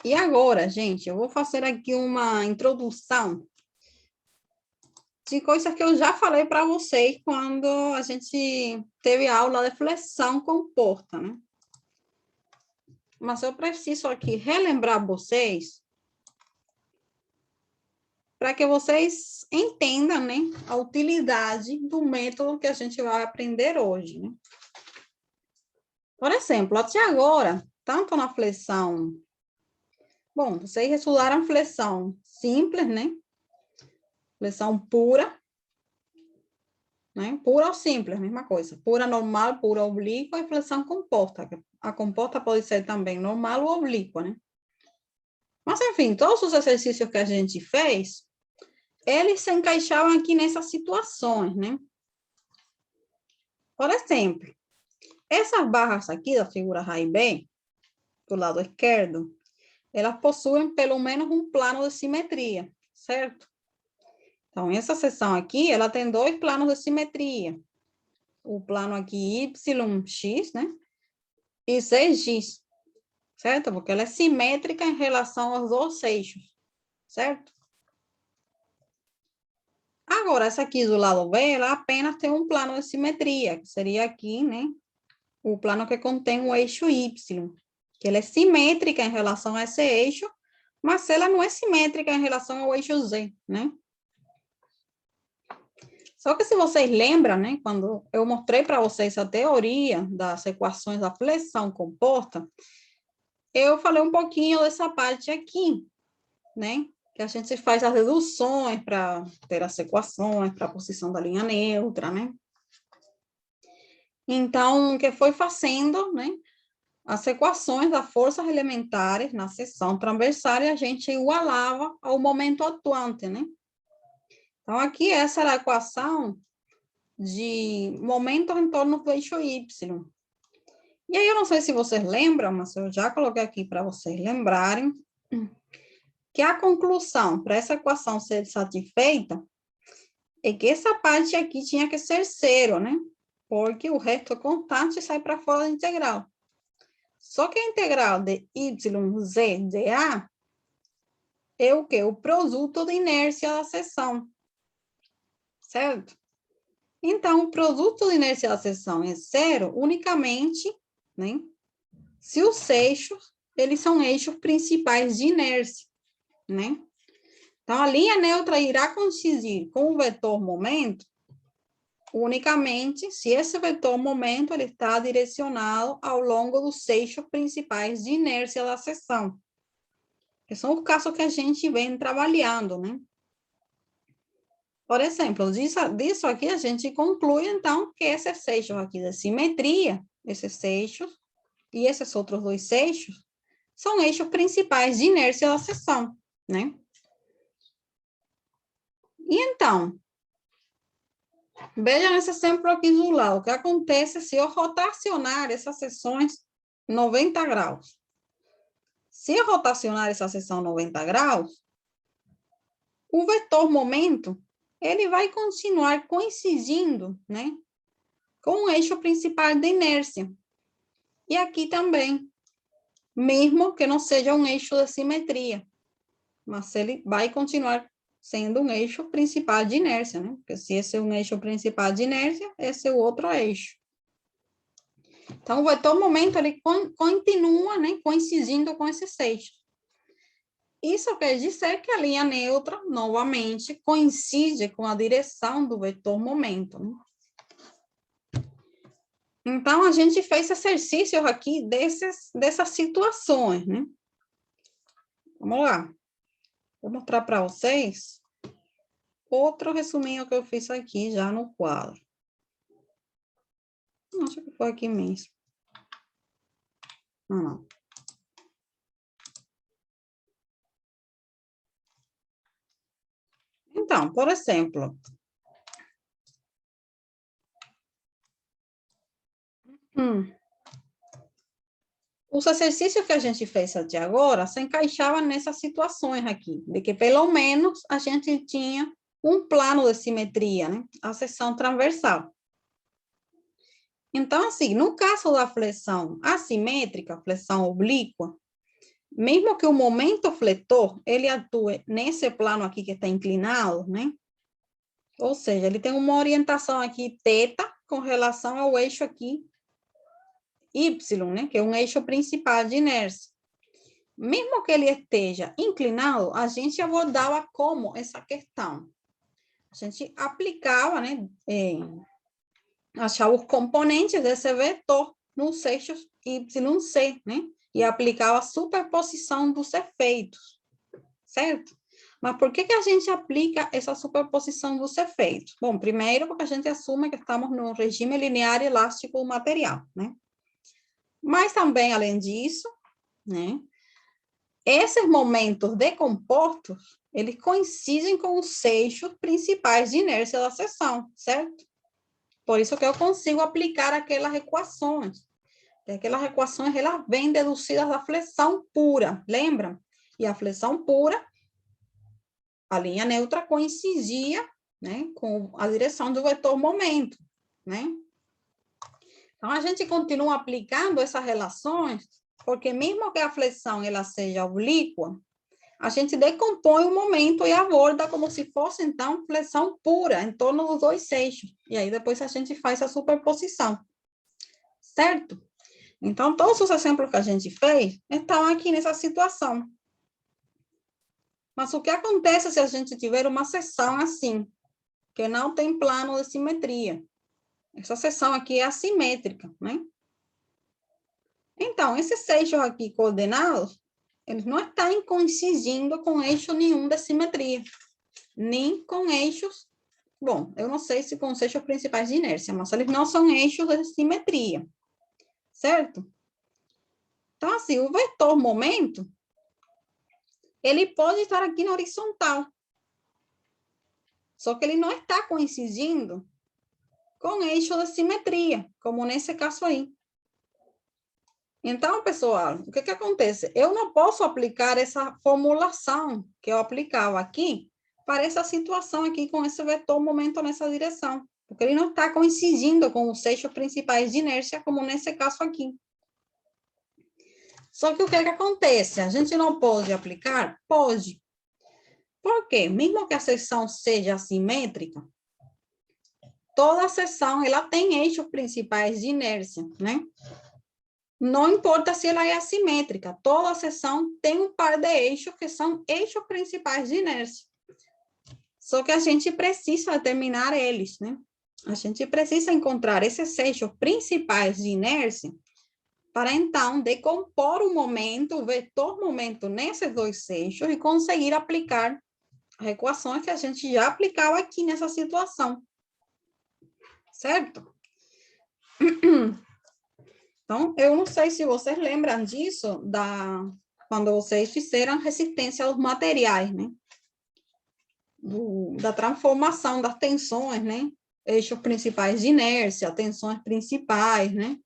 E agora, gente, eu vou fazer aqui uma introdução de coisas que eu já falei para vocês quando a gente teve aula de flexão composta, né? Mas eu preciso aqui relembrar vocês para que vocês entendam, né, a utilidade do método que a gente vai aprender hoje, né? Por exemplo, até agora, tanto na flexão... Bom, vocês estudaram flexão simples, né? Flexão pura, né? Pura ou simples, mesma coisa. Pura normal, pura oblíqua e flexão composta. A composta pode ser também normal ou oblíqua, né? Mas, enfim, todos os exercícios que a gente fez, eles se encaixavam aqui nessas situações, né? Por exemplo, essas barras aqui da figura A e B, do lado esquerdo, elas possuem pelo menos um plano de simetria, certo? Então, essa seção aqui, ela tem dois planos de simetria. O plano aqui YX, né? E ZX, certo? Porque ela é simétrica em relação aos dois eixos, certo? Agora, essa aqui do lado B, ela apenas tem um plano de simetria, que seria aqui, né? O plano que contém o eixo Y, que ela é simétrica em relação a esse eixo, mas ela não é simétrica em relação ao eixo Z, né? Só que se vocês lembram, né, quando eu mostrei para vocês a teoria das equações da flexão composta, eu falei um pouquinho dessa parte aqui, né? Que a gente faz as reduções para ter as equações, para a posição da linha neutra, né? Então, o que foi fazendo, né? As equações das forças elementares na seção transversal, a gente igualava ao momento atuante, né? Então, aqui essa era a equação de momentos em torno do eixo Y. E aí, eu não sei se vocês lembram, mas eu já coloquei aqui para vocês lembrarem, que a conclusão para essa equação ser satisfeita é que essa parte aqui tinha que ser zero, né? Porque o resto constante sai para fora da integral. Só que a integral de YZ de A é o quê? O produto de inércia da seção, certo? Então, o produto de inércia da seção é zero unicamente, né? Se os eixos, eles são eixos principais de inércia, né? Então, a linha neutra irá coincidir com o vetor momento unicamente se esse vetor momento ele está direcionado ao longo dos eixos principais de inércia da seção. Que são os casos que a gente vem trabalhando, né? Por exemplo, disso aqui a gente conclui, então, que esses eixos aqui de simetria, esses eixos e esses outros dois eixos, são eixos principais de inércia da seção, né? E então, veja nesse exemplo aqui do lado, o que acontece se eu rotacionar essas seções 90 graus. Se eu rotacionar essa seção 90 graus, o vetor momento, ele vai continuar coincidindo, né, com o eixo principal da inércia. E aqui também, mesmo que não seja um eixo de simetria, mas ele vai continuar sendo um eixo principal de inércia, né? Porque se esse é um eixo principal de inércia, esse é o outro eixo. Então, o vetor momento, ele continua, né, coincidindo com esses eixos. Isso quer dizer que a linha neutra, novamente, coincide com a direção do vetor momento, né? Então, a gente fez exercícios aqui dessas situações, né? Vamos lá. Vou mostrar para vocês outro resuminho que eu fiz aqui já no quadro. Acho que foi aqui mesmo. Não. Então, por exemplo, os exercícios que a gente fez até agora se encaixavam nessas situações aqui, de que pelo menos a gente tinha um plano de simetria, né? A seção transversal. Então, assim, no caso da flexão assimétrica, flexão oblíqua, mesmo que o momento fletor, ele atue nesse plano aqui que está inclinado, né? Ou seja, ele tem uma orientação aqui, θ, com relação ao eixo aqui, y, né? Que é um eixo principal de inércia. Mesmo que ele esteja inclinado, a gente abordava como essa questão. A gente aplicava, né? Achava os componentes desse vetor nos eixos YC, né? E aplicava a superposição dos efeitos, certo? Mas por que a gente aplica essa superposição dos efeitos? Bom, primeiro porque a gente assume que estamos no regime linear elástico do material, né? Mas também, além disso, né? Esses momentos decompostos, eles coincidem com os eixos principais de inércia da seção, certo? Por isso que eu consigo aplicar aquelas equações. Aquelas equações, elas vêm deduzidas da flexão pura, lembra? E a flexão pura, a linha neutra coincidia, né, com a direção do vetor momento, né? Então, a gente continua aplicando essas relações, porque mesmo que a flexão ela seja oblíqua, a gente decompõe o momento e aborda como se fosse, então, flexão pura, em torno dos dois eixos. E aí, depois, a gente faz a superposição. Certo? Então, todos os exemplos que a gente fez estão aqui nessa situação. Mas o que acontece se a gente tiver uma seção assim, que não tem plano de simetria? Essa seção aqui é assimétrica, né? Então, esses eixos aqui coordenados, eles não estão coincidindo com eixo nenhum de simetria, nem com eixos, bom, eu não sei se com os eixos principais de inércia, mas eles não são eixos de simetria, certo? Então, assim, o vetor momento, ele pode estar aqui na horizontal, só que ele não está coincidindo com eixo de simetria, como nesse caso aí. Então, pessoal, o que acontece? Eu não posso aplicar essa formulação que eu aplicava aqui para essa situação aqui com esse vetor momento nessa direção, porque ele não está coincidindo com os eixos principais de inércia, como nesse caso aqui. Só que o que acontece? A gente não pode aplicar? Pode. Por quê? Mesmo que a seção seja assimétrica, toda a seção ela tem eixos principais de inércia, né? Não importa se ela é assimétrica, toda a seção tem um par de eixos que são eixos principais de inércia. Só que a gente precisa determinar eles, né? A gente precisa encontrar esses eixos principais de inércia para, então, decompor o momento, o vetor momento nesses dois eixos e conseguir aplicar as equações que a gente já aplicava aqui nessa situação. Certo? Então, eu não sei se vocês lembram disso, quando vocês fizeram resistência aos materiais, né? Da transformação das tensões, né? Eixos principais de inércia, tensões principais, né?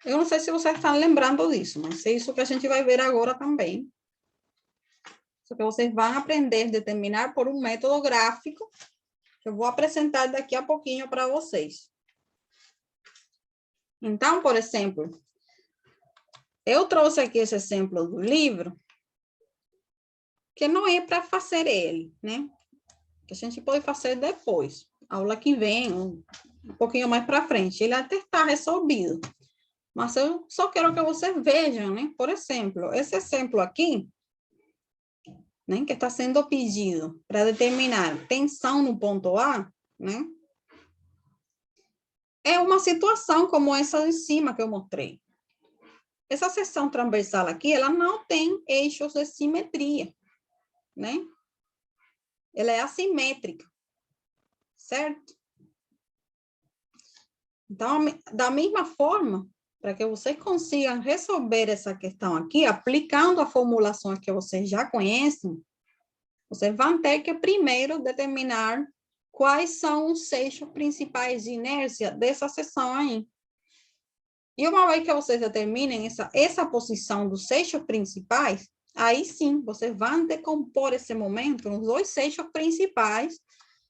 Eu não sei se vocês estão lembrando disso, mas é isso que a gente vai ver agora também. Só que vocês vão aprender a determinar por um método gráfico, que eu vou apresentar daqui a pouquinho para vocês. Então, por exemplo, eu trouxe aqui esse exemplo do livro, que não é para fazer ele, né? Que a gente pode fazer depois, aula que vem, um pouquinho mais para frente. Ele até está resolvido, mas eu só quero que vocês vejam, né? Por exemplo, esse exemplo aqui, né, que está sendo pedido para determinar tensão no ponto A, né? É uma situação como essa de cima que eu mostrei. Essa seção transversal aqui, ela não tem eixos de simetria, né? Ela é assimétrica, certo? Então, da mesma forma, para que vocês consigam resolver essa questão aqui, aplicando a formulação que vocês já conhecem, vocês vão ter que primeiro determinar quais são os eixos principais de inércia dessa seção aí. E uma vez que vocês determinem essa posição dos eixos principais, aí sim, vocês vão decompor esse momento nos dois eixos principais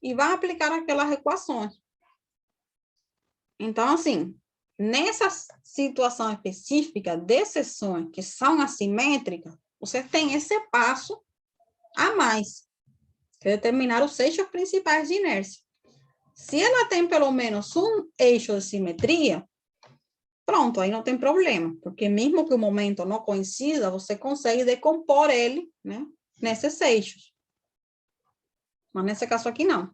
e vão aplicar aquelas equações. Então, assim, nessa situação específica de seções que são assimétricas, você tem esse passo a mais, que é determinar os eixos principais de inércia. Se ela tem pelo menos um eixo de simetria, pronto, aí não tem problema, porque mesmo que o momento não coincida, você consegue decompor ele, né, nesses eixos. Mas nesse caso aqui, não.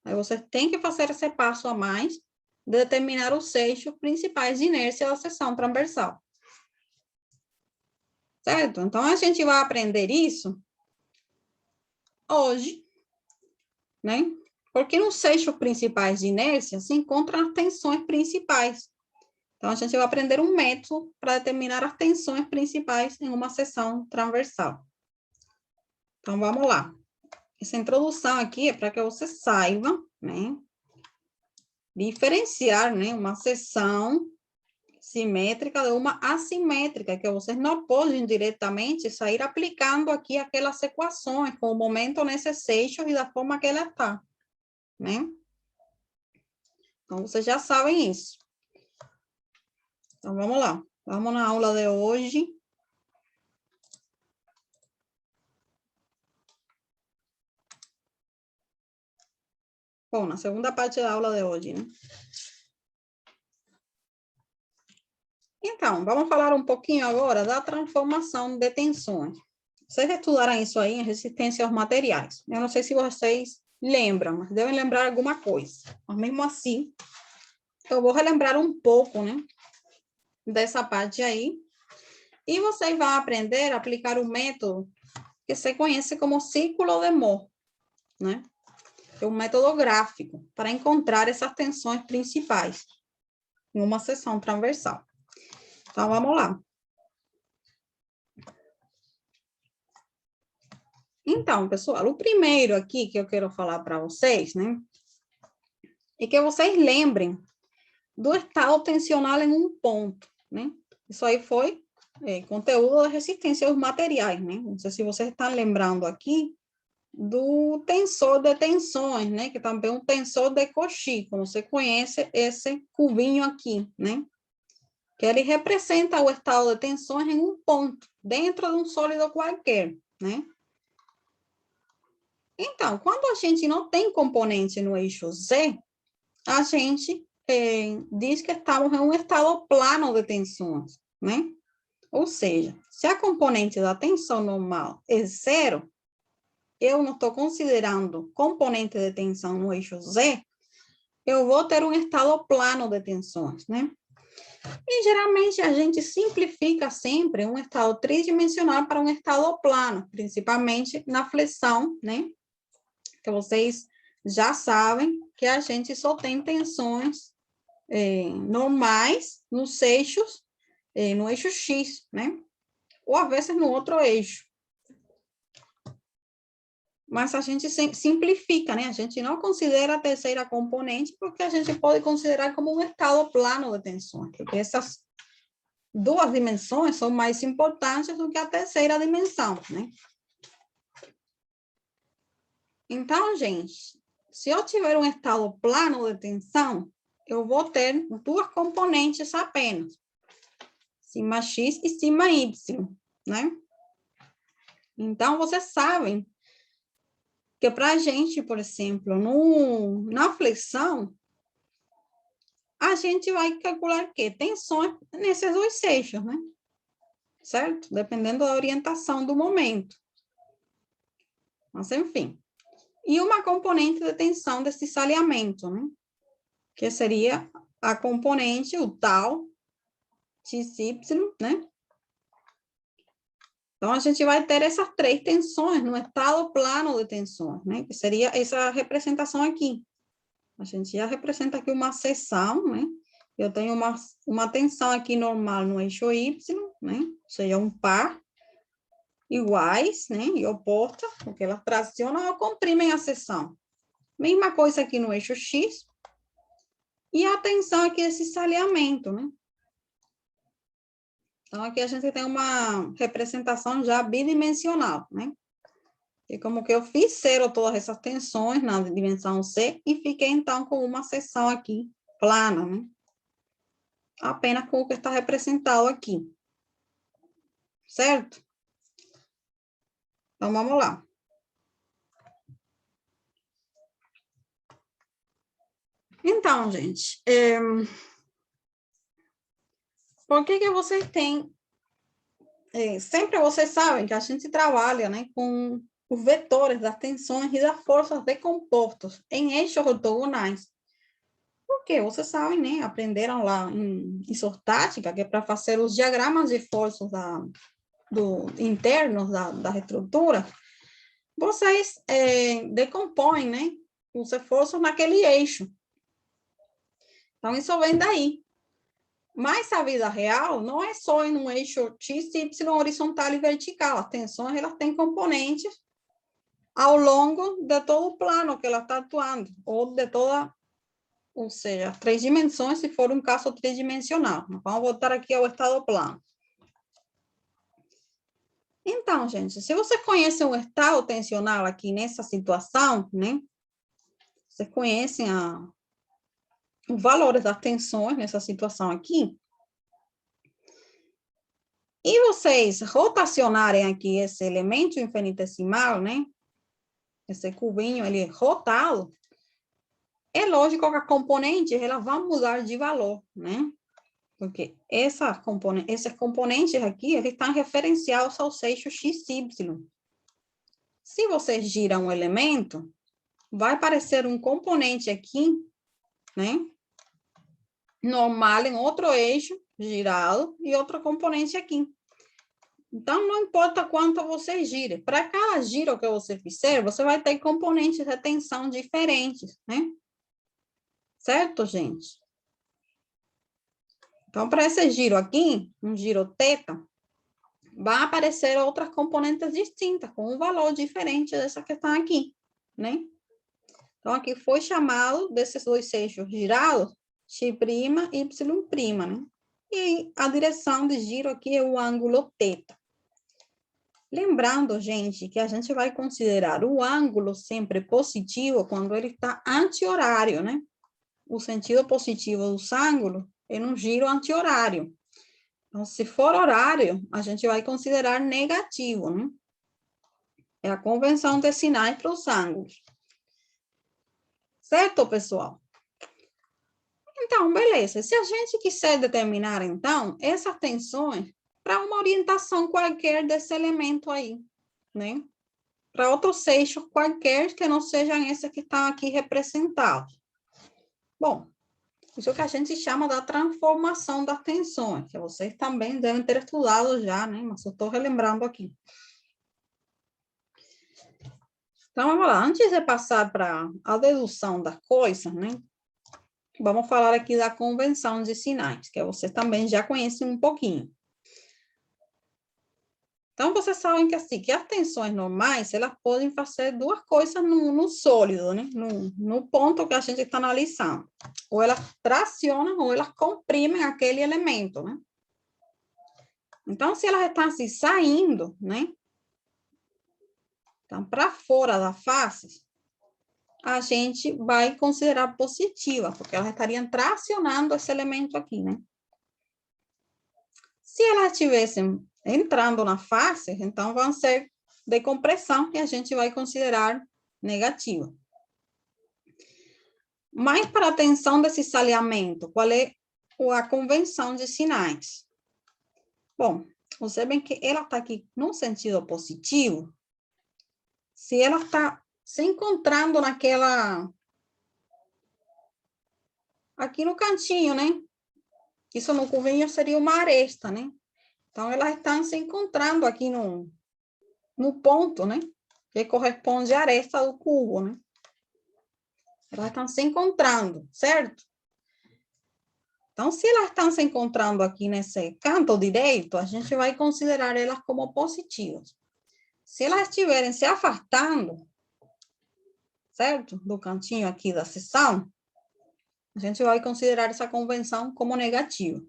Aí você tem que fazer esse passo a mais, de determinar os eixos principais de inércia da seção transversal. Certo? Então, a gente vai aprender isso hoje, né? Porque nos eixos principais de inércia se encontram as tensões principais. Então, a gente vai aprender um método para determinar as tensões principais em uma seção transversal. Então, vamos lá. Essa introdução aqui é para que você saiba, né, diferenciar, né, uma seção simétrica de uma assimétrica, que vocês não podem diretamente sair aplicando aqui aquelas equações com o momento nesses eixos e da forma que ela está, né? Então, vocês já sabem isso. Então, vamos lá. Vamos na aula de hoje. Bom, na segunda parte da aula de hoje, né? Então, vamos falar um pouquinho agora da transformação de tensões. Vocês estudaram isso aí em resistência aos materiais. Eu não sei se vocês lembram, mas devem lembrar alguma coisa. Mas mesmo assim, eu vou relembrar um pouco, né, dessa parte aí. E vocês vão aprender a aplicar o método que se conhece como círculo de Mohr, né? É um método gráfico para encontrar essas tensões principais em uma seção transversal. Então, vamos lá. Então, pessoal, o primeiro aqui que eu quero falar para vocês, né, é que vocês lembrem do estado tensional em um ponto, né? Isso aí foi conteúdo da resistência aos materiais, né? Não sei se vocês estão lembrando aqui do tensor de tensões, né? Que também é um tensor de Cauchy, como você conhece esse cubinho aqui, né? Que ele representa o estado de tensões em um ponto, dentro de um sólido qualquer, né? Então, quando a gente não tem componente no eixo Z, a gente diz que estamos em um estado plano de tensões, né? Ou seja, se a componente da tensão normal é zero, eu não estou considerando componente de tensão no eixo Z, eu vou ter um estado plano de tensões, né? E geralmente a gente simplifica sempre um estado tridimensional para um estado plano, principalmente na flexão, né? Que vocês já sabem que a gente só tem tensões normais nos eixos, no eixo X, né? Ou às vezes no outro eixo. Mas a gente simplifica, né? A gente não considera a terceira componente porque a gente pode considerar como um estado plano de tensões, porque essas duas dimensões são mais importantes do que a terceira dimensão, né? Então, gente, se eu tiver um estado plano de tensão, eu vou ter duas componentes apenas, cima X e cima Y, né? Então, vocês sabem que para a gente, por exemplo, na flexão, a gente vai calcular o quê? Tensões nesses dois eixos, né? Certo? Dependendo da orientação do momento. Mas, enfim. E uma componente de tensão desse saliamento, né? Que seria a componente, o tal, XY, né? Então, a gente vai ter essas três tensões no estado plano de tensões, né? Que seria essa representação aqui. A gente já representa aqui uma seção, né? Eu tenho uma tensão aqui normal no eixo Y, né? Ou seja, um par iguais, né? E oposta, porque elas tracionam ou comprimem a seção. Mesma coisa aqui no eixo X. E a tensão aqui, esse saliamento, né? Então, aqui a gente tem uma representação já bidimensional, né? E como que eu fiz zero todas essas tensões na dimensão C e fiquei, então, com uma seção aqui plana, né? Apenas com o que está representado aqui. Certo? Então, vamos lá. Então, gente, por que vocês têm... sempre vocês sabem que a gente trabalha, né, com os vetores das tensões e das forças de compostos em eixos ortogonais. Porque vocês sabem, né, aprenderam lá em isostática, que é para fazer os diagramas de forças internos da estrutura, vocês decompõem, né, os esforços naquele eixo. Então, isso vem daí. Mas a vida real não é só em um eixo x, y, horizontal e vertical. As tensões, elas têm componentes ao longo de todo o plano que ela está atuando, ou de toda, ou seja, 3 dimensões, se for um caso tridimensional. Vamos voltar aqui ao estado plano. Então, gente, se você conhece um estado tensional aqui nessa situação, né? Vocês conhecem os valores das tensões nessa situação aqui. E vocês rotacionarem aqui esse elemento infinitesimal, né? Esse cubinho, ele rotado. É lógico que a componente, ela vai mudar de valor, né? Porque esses componentes aqui, eles estão referenciados ao eixo XY. Se você gira um elemento, vai aparecer um componente aqui, né? Normal em outro eixo, girado, e outro componente aqui. Então, não importa quanto você gire. Para cada giro que você fizer, você vai ter componentes de tensão diferentes, né? Certo, gente? Então, para esse giro aqui, um giro θ, vai aparecer outras componentes distintas, com um valor diferente dessa que está aqui, né? Então, aqui foi chamado desses dois eixos girados, x' e y', né? E a direção de giro aqui é o ângulo θ. Lembrando, gente, que a gente vai considerar o ângulo sempre positivo quando ele está anti-horário, né? O sentido positivo dos ângulos é no giro anti-horário. Então, se for horário, a gente vai considerar negativo, né? É a convenção de sinais para os ângulos. Certo, pessoal? Então, beleza. Se a gente quiser determinar, então, essas tensões para uma orientação qualquer desse elemento aí, né? Para outros eixos quaisquer que não sejam esses que estão aqui representados. Bom, isso é o que a gente chama da transformação das tensões, que vocês também devem ter estudado já, né? Mas eu estou relembrando aqui. Então, vamos lá. Antes de passar para a dedução das coisas, né? Vamos falar aqui da convenção de sinais, que vocês também já conhecem um pouquinho. Então, vocês sabem que, assim, que as tensões normais, elas podem fazer duas coisas no sólido, né? No ponto que a gente está analisando. Ou elas tracionam, ou elas comprimem aquele elemento, né? Então, se elas estão assim, saindo, né? Então, para fora da face, a gente vai considerar positiva, porque elas estariam tracionando esse elemento aqui, né? Se elas estivessem entrando na face, então vão ser de compressão e a gente vai considerar negativa. Mas para a tensão desse salhamento, qual é a convenção de sinais? Bom, você vê que ela está aqui no sentido positivo. Se ela está se encontrando naquela... aqui no cantinho, né? Isso no cubinho seria uma aresta, né? Então, elas estão se encontrando aqui no ponto, né? Que corresponde à aresta do cubo, né? Elas estão se encontrando, certo? Então, se elas estão se encontrando aqui nesse canto direito, a gente vai considerar elas como positivas. Se elas estiverem se afastando, certo? Do cantinho aqui da seção, a gente vai considerar essa convenção como negativa.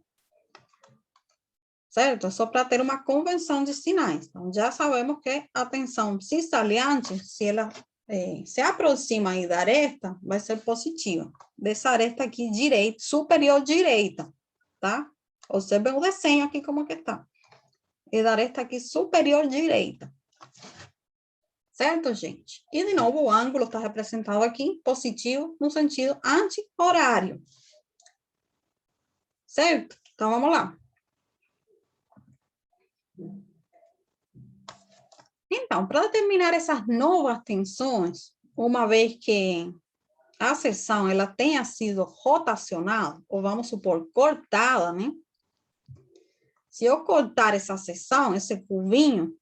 Certo? Só para ter uma convenção de sinais. Então, já sabemos que a tensão cisaliante, se ela se aproxima aí da aresta, vai ser positiva. Dessa aresta aqui direita, superior direita, tá? Observe o desenho aqui como que está. É da aresta aqui superior direita. Certo, gente? E, de novo, o ângulo está representado aqui, positivo, no sentido anti-horário. Certo? Então, vamos lá. Então, para determinar essas novas tensões, uma vez que a seção ela tenha sido rotacional, ou vamos supor, cortada, né? Se eu cortar essa seção, esse cubinho,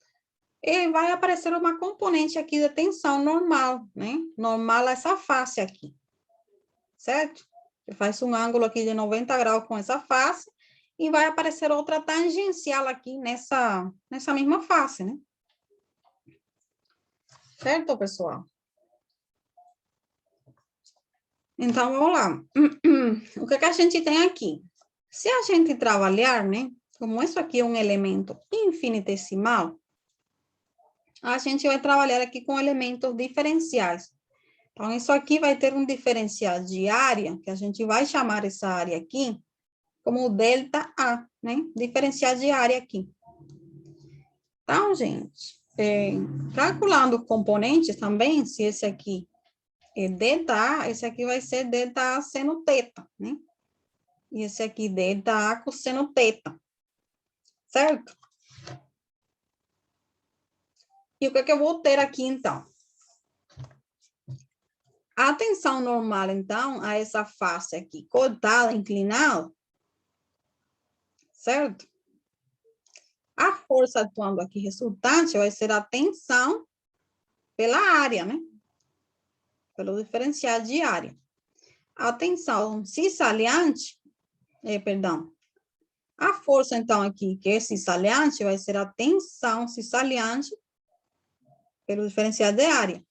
vai aparecer uma componente aqui de tensão normal, né? Normal essa face aqui, certo? Você faz um ângulo aqui de 90 graus com essa face e vai aparecer outra tangencial aqui nessa mesma face, né? Certo, pessoal? Então, vamos lá. O que a gente tem aqui? Se a gente trabalhar, né? Como isso aqui é um elemento infinitesimal, a gente vai trabalhar aqui com elementos diferenciais. Então, isso aqui vai ter um diferencial de área, que a gente vai chamar essa área aqui como delta A, né? Diferencial de área aqui. Então, gente, calculando componentes também, se esse aqui é delta A, esse aqui vai ser delta A seno teta, né? E esse aqui delta A cosseno teta, certo? E o que é que eu vou ter aqui, então? A tensão normal, então, a essa face aqui, cortada, inclinada, certo? A força atuando aqui resultante vai ser a tensão pela área, né? Pelo diferencial de área. A tensão cisaliante, perdão, a força, então, aqui, que é cisaliante, vai ser a tensão cisaliante pelo diferencial de área.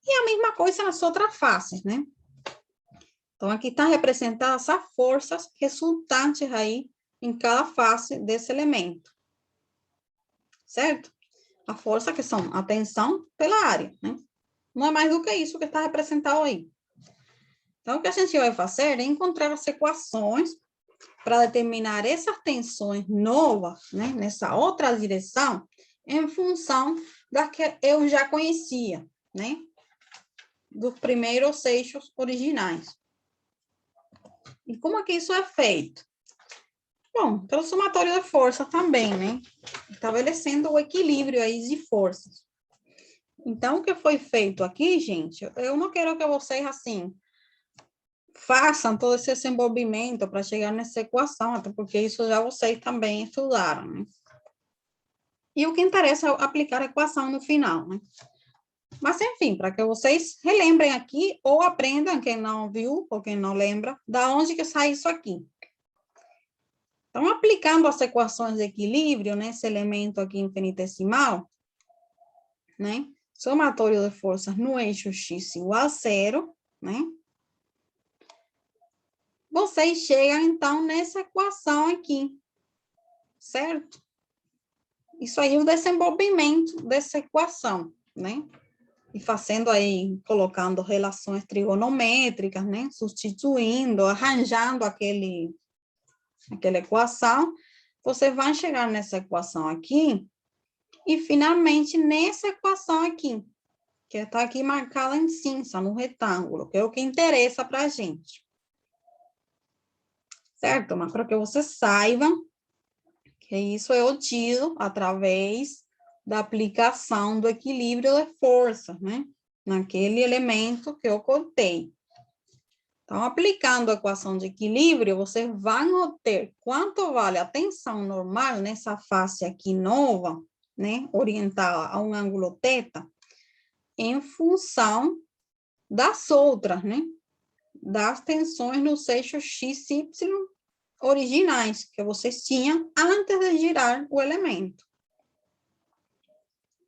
E a mesma coisa nas outras faces, né? Então, aqui está representadas as forças resultantes aí em cada face desse elemento. Certo? A força que são a tensão pela área, né? Não é mais do que isso que está representado aí. Então, o que a gente vai fazer é encontrar as equações para determinar essas tensões novas, né, nessa outra direção, em função das que eu já conhecia, né, dos primeiros eixos originais. E como é que isso é feito? Bom, pelo somatório de força também, né, estabelecendo o equilíbrio aí de forças. Então, o que foi feito aqui, gente, eu não quero que vocês, assim, façam todo esse desenvolvimento para chegar nessa equação, até porque isso já vocês também estudaram, né? E o que interessa é aplicar a equação no final, né? Mas, enfim, para que vocês relembrem aqui, ou aprendam, quem não viu, ou quem não lembra, da onde que sai isso aqui. Então, aplicando as equações de equilíbrio nesse elemento aqui infinitesimal, né? Somatório de forças no eixo x igual a zero, né? Vocês chegam, então, nessa equação aqui, certo? Isso aí é o desenvolvimento dessa equação, né? E fazendo aí, colocando relações trigonométricas, né? Substituindo, arranjando aquela equação, você vai chegar nessa equação aqui e, finalmente, nessa equação aqui, que está aqui marcada em cinza, no retângulo, que é o que interessa para a gente. Certo? Mas para que vocês saibam que isso é obtido através da aplicação do equilíbrio de forças, né? Naquele elemento que eu cortei. Então, aplicando a equação de equilíbrio, vocês vão obter quanto vale a tensão normal nessa face aqui nova, né? Orientada a um ângulo θ, em função das outras, né? Das tensões nos eixos x, y originais que vocês tinham antes de girar o elemento.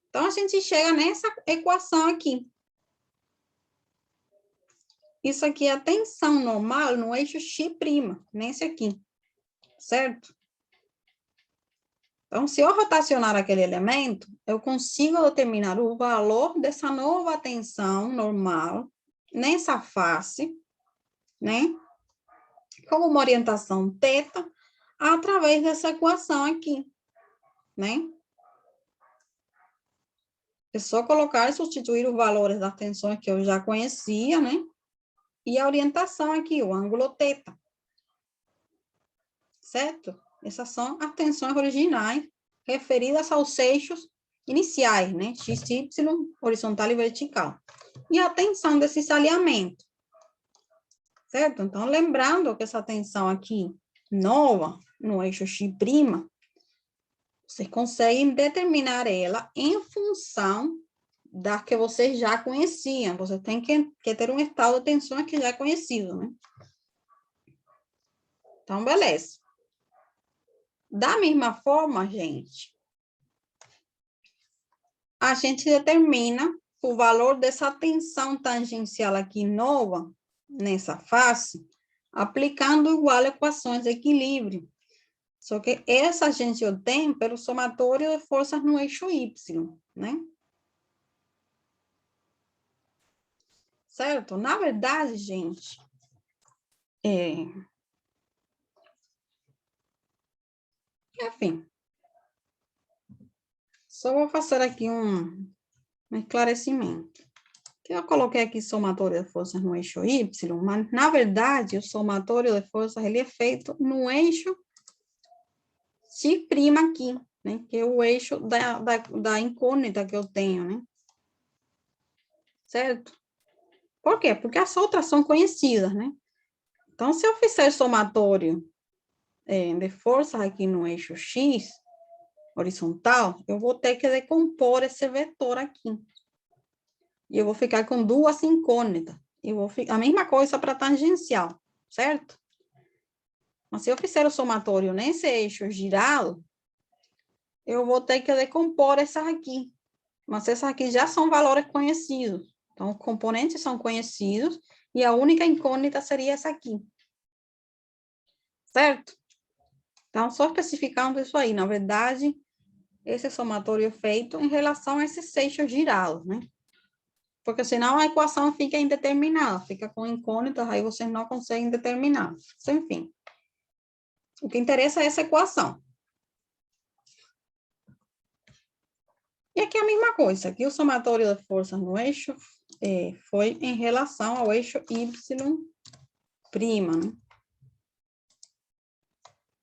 Então, a gente chega nessa equação aqui. Isso aqui é a tensão normal no eixo x', nesse aqui, certo? Então, se eu rotacionar aquele elemento, eu consigo determinar o valor dessa nova tensão normal nessa face, né? Como uma orientação θ, através dessa equação aqui, né? É só colocar e substituir os valores das tensões que eu já conhecia, né? E a orientação aqui, o ângulo θ. Certo? Essas são as tensões originais referidas aos eixos iniciais, né? X, Y, horizontal e vertical. E a tensão desse alinhamento. Certo? Então, lembrando que essa tensão aqui, nova, no eixo X', vocês conseguem determinar ela em função da que vocês já conheciam. Você tem que ter um estado de tensão que já é conhecido, né? Então, beleza. Da mesma forma, gente, a gente determina o valor dessa tensão tangencial aqui nova, nessa face, aplicando igual equações de equilíbrio. Só que essa a gente obtém pelo somatório de forças no eixo Y, né? Certo? Na verdade, gente, enfim, só vou fazer aqui um esclarecimento. Eu coloquei aqui somatório de forças no eixo Y, mas, na verdade, o somatório de forças ele é feito no eixo X' aqui, né? Que é o eixo da incógnita que eu tenho, né? Certo? Por quê? Porque as outras são conhecidas, né? Então, se eu fizer somatório de forças aqui no eixo X, horizontal, eu vou ter que decompor esse vetor aqui. E eu vou ficar com duas incógnitas. A mesma coisa para tangencial, certo? Mas se eu fizer o somatório nesse eixo girado, eu vou ter que decompor essas aqui. Mas essas aqui já são valores conhecidos. Então, os componentes são conhecidos e a única incógnita seria essa aqui. Certo? Então, só especificando isso aí. Na verdade, esse somatório é feito em relação a esses eixos girados, né? Porque senão a equação fica indeterminada, fica com incógnitas, aí vocês não conseguem determinar. Enfim, o que interessa é essa equação. E aqui é a mesma coisa, aqui o somatório de forças no eixo foi em relação ao eixo Y', né?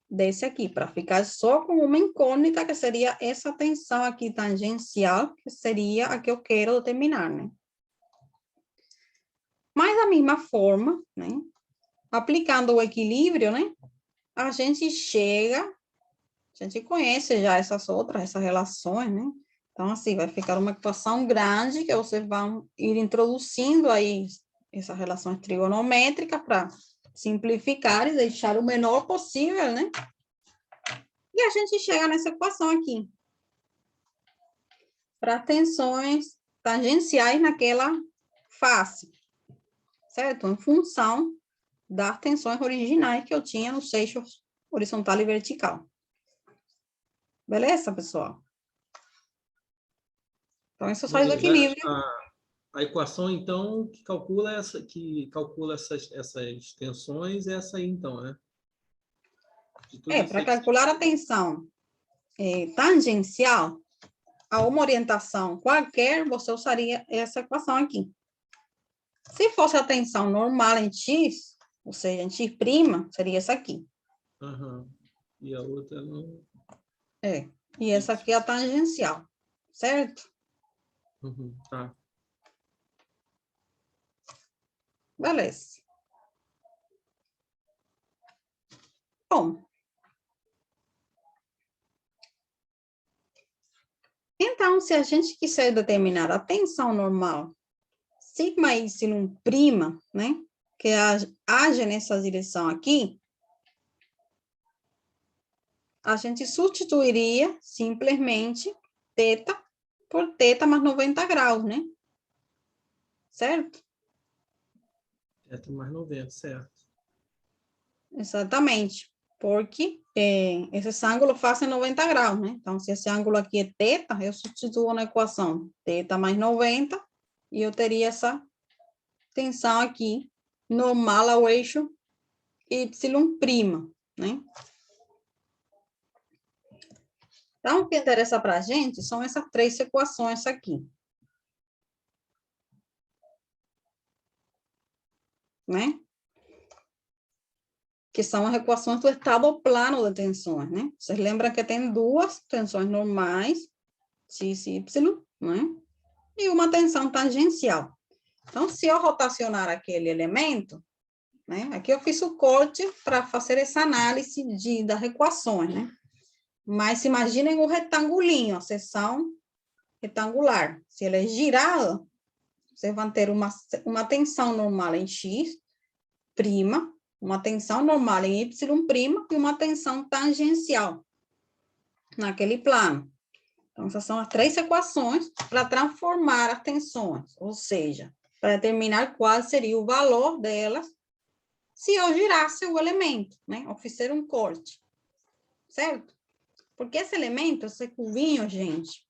Desse aqui, para ficar só com uma incógnita, que seria essa tensão aqui tangencial, que seria a que eu quero determinar, né? Mas da mesma forma, né? Aplicando o equilíbrio, né? A gente conhece já essas relações, né? Então, assim, vai ficar uma equação grande que vocês vão ir introduzindo aí essas relações trigonométricas para simplificar e deixar o menor possível, né? E a gente chega nessa equação aqui. Para tensões tangenciais naquela face, certo? Em função das tensões originais que eu tinha nos eixos horizontal e vertical. Beleza, pessoal? Então, isso faz o Beleza. equilíbrio. A equação, então, que calcula essas tensões é essa aí, então, né? Para calcular a tensão tangencial a uma orientação qualquer, você usaria essa equação aqui. Se fosse a tensão normal em X, ou seja, em X', seria essa aqui. Uhum. E a outra não... E essa aqui é a tangencial, certo? Uhum. Tá. Beleza. Bom. Então, se a gente quiser determinar a tensão normal, sigma y', né? Que age nessa direção aqui, a gente substituiria simplesmente θ por θ mais 90 graus, né? Certo? Θ mais 90, certo. Exatamente. Porque esses ângulos fazem 90 graus, né? Então, se esse ângulo aqui é θ, eu substituo na equação θ mais 90 e eu teria essa tensão aqui normal ao eixo y', né? Então, o que interessa para a gente são essas três equações aqui, né? Que são as equações do estado plano de tensões, né? Vocês lembram que tem duas tensões normais, x e y, né? E uma tensão tangencial. Então, se eu rotacionar aquele elemento, né? Aqui eu fiz o corte para fazer essa análise das equações, né? Mas imaginem o retangulinho, a seção retangular. Se ela é girada, vocês vão ter uma tensão normal em x', uma tensão normal em y' e uma tensão tangencial naquele plano. Então, essas são as três equações para transformar as tensões, ou seja, para determinar qual seria o valor delas se eu girasse o elemento, né? Ou fizer um corte, certo? Porque esse elemento, esse cuvinho, gente,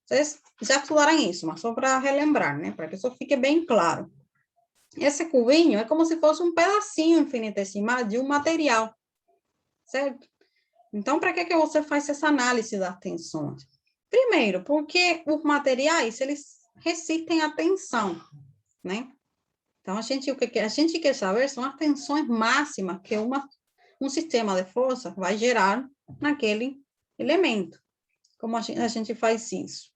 vocês já estudaram isso, mas só para relembrar, né? Para que isso fique bem claro. Esse cubinho é como se fosse um pedacinho infinitesimal de um material, certo? Então, para que você faz essa análise das tensões? Primeiro, porque os materiais, eles resistem à tensão, né? Então, o que a gente quer saber são as tensões máximas que um sistema de força vai gerar naquele elemento. Como a gente faz isso?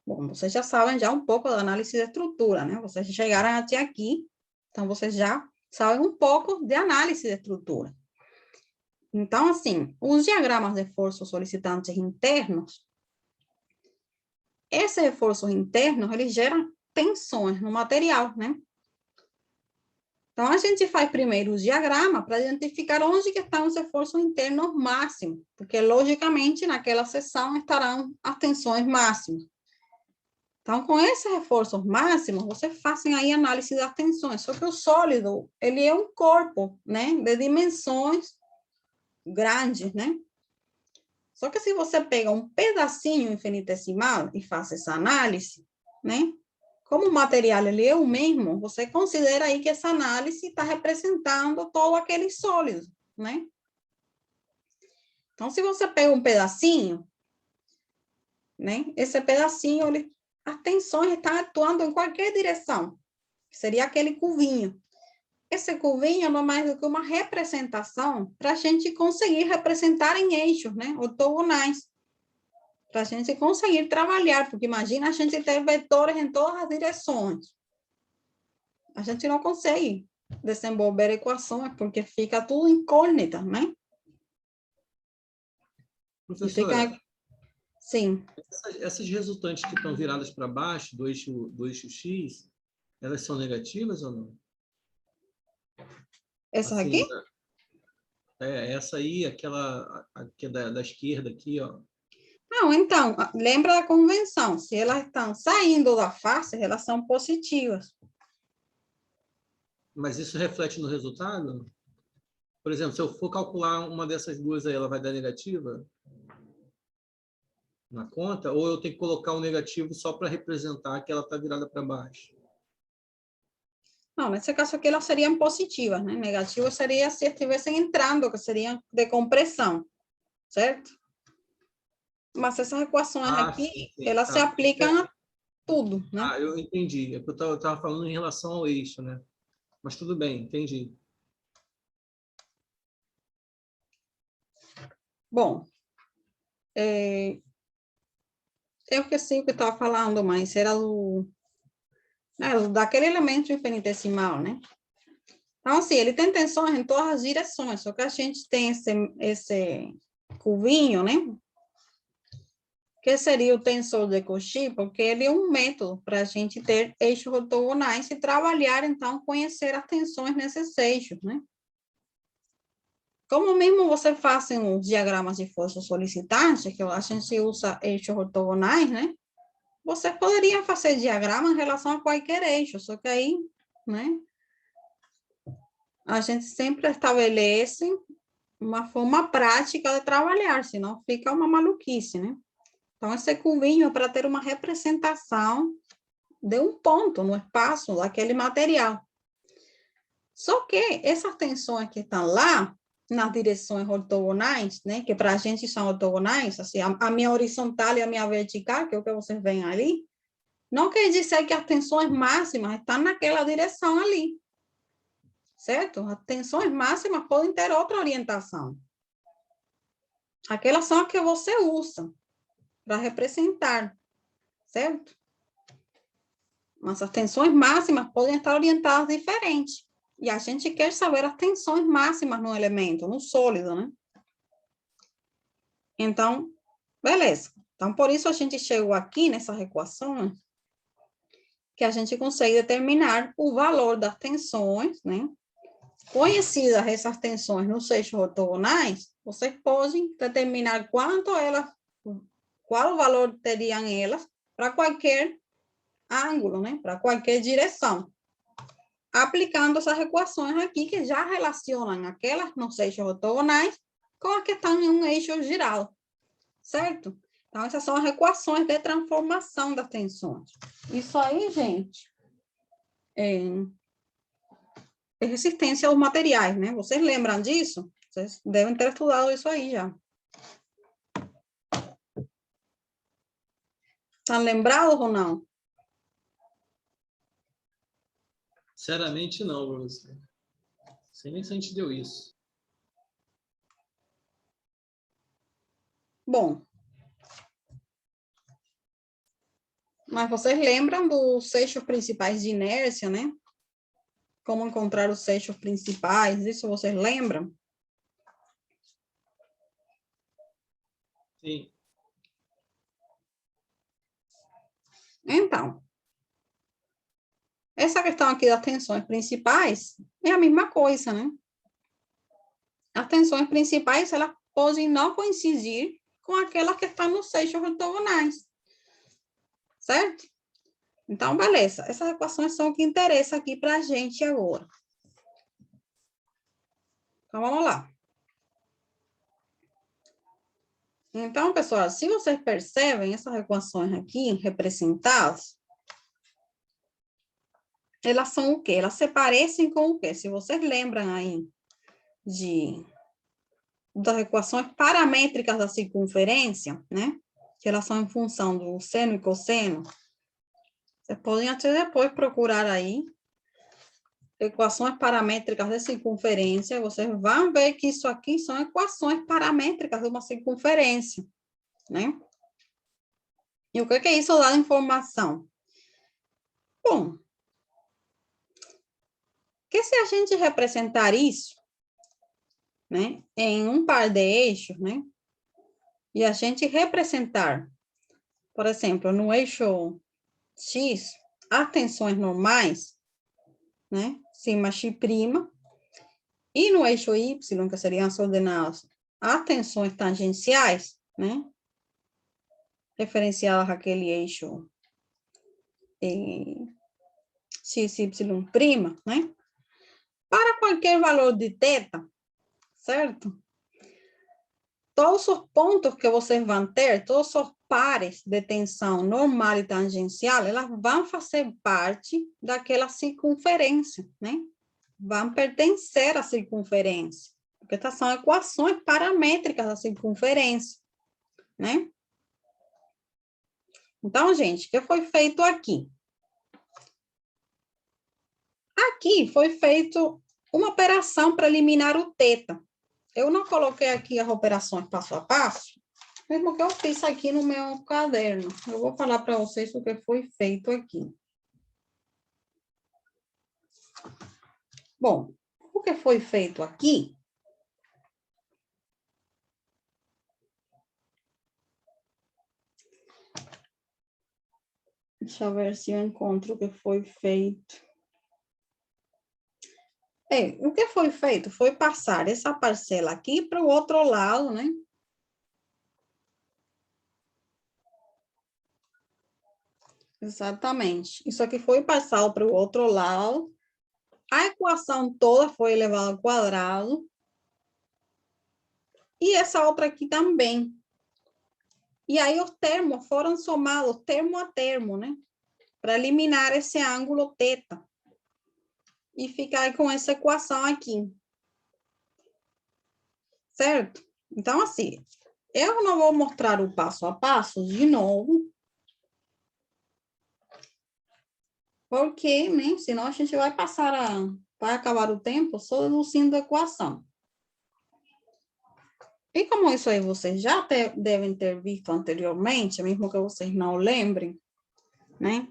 Bom, vocês já sabem já um pouco da análise de estrutura, né? Vocês chegaram até aqui, então vocês já sabem um pouco de análise de estrutura. Então, assim, os diagramas de forços solicitantes internos, esses reforços internos, eles geram tensões no material, né? Então, a gente faz primeiro o diagrama para identificar onde que estão os reforços internos máximos, porque, logicamente, naquela seção estarão as tensões máximas. Então, com esses reforços máximos, você fazem aí análise das tensões. Só que o sólido, ele é um corpo, né, de dimensões grandes, né? Só que se você pega um pedacinho infinitesimal e faz essa análise, né? Como o material ele é o mesmo, você considera aí que essa análise está representando todo aquele sólido, né? Então, se você pega um pedacinho, né? Esse pedacinho, as tensões estão atuando em qualquer direção, que seria aquele cuvinho. Esse cuvinho não é mais do que uma representação para a gente conseguir representar em eixos, né? Ortogonais. Para a gente conseguir trabalhar, porque imagina a gente ter vetores em todas as direções. A gente não consegue desenvolver equações, porque fica tudo incógnita, né? Professora, Sim. essas resultantes que estão viradas para baixo, do eixo X, elas são negativas ou não? Essa Assim, aqui? essa aí, aquela aqui da esquerda aqui, ó. Não, então, lembra da convenção. Se elas estão saindo da face, elas são positivas. Mas isso reflete no resultado? Por exemplo, se eu for calcular uma dessas duas aí, ela vai dar negativa na conta? Ou eu tenho que colocar um negativo só para representar que ela está virada para baixo? Não, nesse caso aqui elas seriam positivas, né? Negativas seria se estivessem entrando, que seriam de compressão, certo? Mas essas equações aqui, Sim, elas se tá. aplicam a tudo, né? Eu entendi. É porque eu estava falando em relação ao eixo, né? Mas tudo bem, entendi. Bom, eu esqueci o que estava falando, mas era daquele elemento infinitesimal, né? Então, assim, ele tem tensões em todas as direções, só que a gente tem esse cuvinho, né? Que seria o tensor de Cauchy, porque ele é um método para a gente ter eixos ortogonais e trabalhar, então, conhecer as tensões nesses eixos, né? Como mesmo você faz em os diagramas de força solicitante, que a gente usa eixos ortogonais, né? Você poderia fazer diagrama em relação a qualquer eixo, só que aí, né? A gente sempre estabelece uma forma prática de trabalhar, senão fica uma maluquice, né? Então, esse cuvinho é para ter uma representação de um ponto no espaço daquele material. Só que essas tensões que estão lá, nas direções ortogonais, né, que para a gente são ortogonais, assim, a minha horizontal e a minha vertical, que é o que vocês veem ali, não quer dizer que as tensões máximas estão naquela direção ali. certo? As tensões máximas podem ter outra orientação. Aquelas são as que você usa para representar, certo? Mas as tensões máximas podem estar orientadas diferente. E a gente quer saber as tensões máximas no elemento, no sólido, né? Então, beleza. Então, por isso a gente chegou aqui nessas equações, que a gente consegue determinar o valor das tensões, né? Conhecidas essas tensões nos eixos ortogonais, vocês podem determinar qual o valor teriam elas para qualquer ângulo, né? Para qualquer direção. Aplicando essas equações aqui, que já relacionam aquelas nos eixos ortogonais com as que estão em um eixo geral, certo? Então, essas são as equações de transformação das tensões. Isso aí, gente, é resistência aos materiais, né? Vocês lembram disso? Vocês devem ter estudado isso aí já. Estão lembrados ou não? Sinceramente, não, professor. Não sei nem se a gente deu isso. Bom. Mas vocês lembram dos eixos principais de inércia, né? Como encontrar os eixos principais, isso vocês lembram? Sim. Então, essa questão aqui das tensões principais é a mesma coisa, né? As tensões principais, elas podem não coincidir com aquelas que estão nos eixos ortogonais, certo? Então, beleza. Essas equações são o que interessa aqui para a gente agora. Então, vamos lá. Então, pessoal, se vocês percebem essas equações aqui representadas, elas são o quê? Elas se parecem com o quê? Se vocês lembram aí das equações paramétricas da circunferência, né? Que elas são em função do seno e cosseno. Vocês podem até depois procurar aí equações paramétricas de circunferência. Vocês vão ver que isso aqui são equações paramétricas de uma circunferência, né? E o que é isso da informação? Bom, que se a gente representar isso, né, em um par de eixos, né, e a gente representar, por exemplo, no eixo X, as tensões normais, né, sigma X', e no eixo Y, que seriam as ordenadas, as tensões tangenciais, né, referenciadas àquele eixo XY', né, para qualquer valor de θ, certo? Todos os pontos que vocês vão ter, todos os pares de tensão normal e tangencial, elas vão fazer parte daquela circunferência, né? Vão pertencer à circunferência, porque essas são equações paramétricas da circunferência, né? Então, gente, o que foi feito aqui? Aqui foi feito uma operação para eliminar o θ. Eu não coloquei aqui as operações passo a passo, mesmo que eu fiz aqui no meu caderno. Eu vou falar para vocês o que foi feito aqui. Bom, o que foi feito aqui? Deixa eu ver se eu encontro o que foi feito. O que foi feito foi passar essa parcela aqui para o outro lado, né? Exatamente. Isso aqui foi passado para o outro lado. A equação toda foi elevada ao quadrado. E essa outra aqui também. E aí os termos foram somados termo a termo, né? Para eliminar esse ângulo θ. E ficar com essa equação aqui. Certo? Então, assim, eu não vou mostrar o passo a passo de novo. Porque, né? Senão a gente vai passar vai acabar o tempo só deduzindo a equação. E como isso aí vocês já devem ter visto anteriormente, mesmo que vocês não lembrem, né?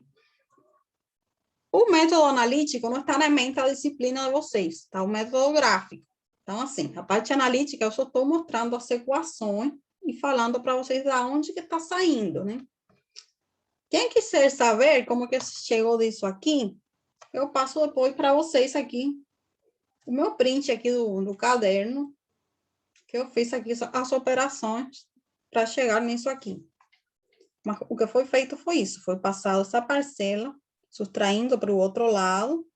O método analítico não está na mente da disciplina de vocês, está o método gráfico. Então, assim, a parte analítica eu só estou mostrando as equações e falando para vocês de onde que está saindo, né? Quem quiser saber como que chegou disso aqui, eu passo depois para vocês aqui, o meu print aqui do caderno, que eu fiz aqui as operações para chegar nisso aqui. Mas o que foi feito foi isso, foi passado essa parcela, subtraindo para o outro lado,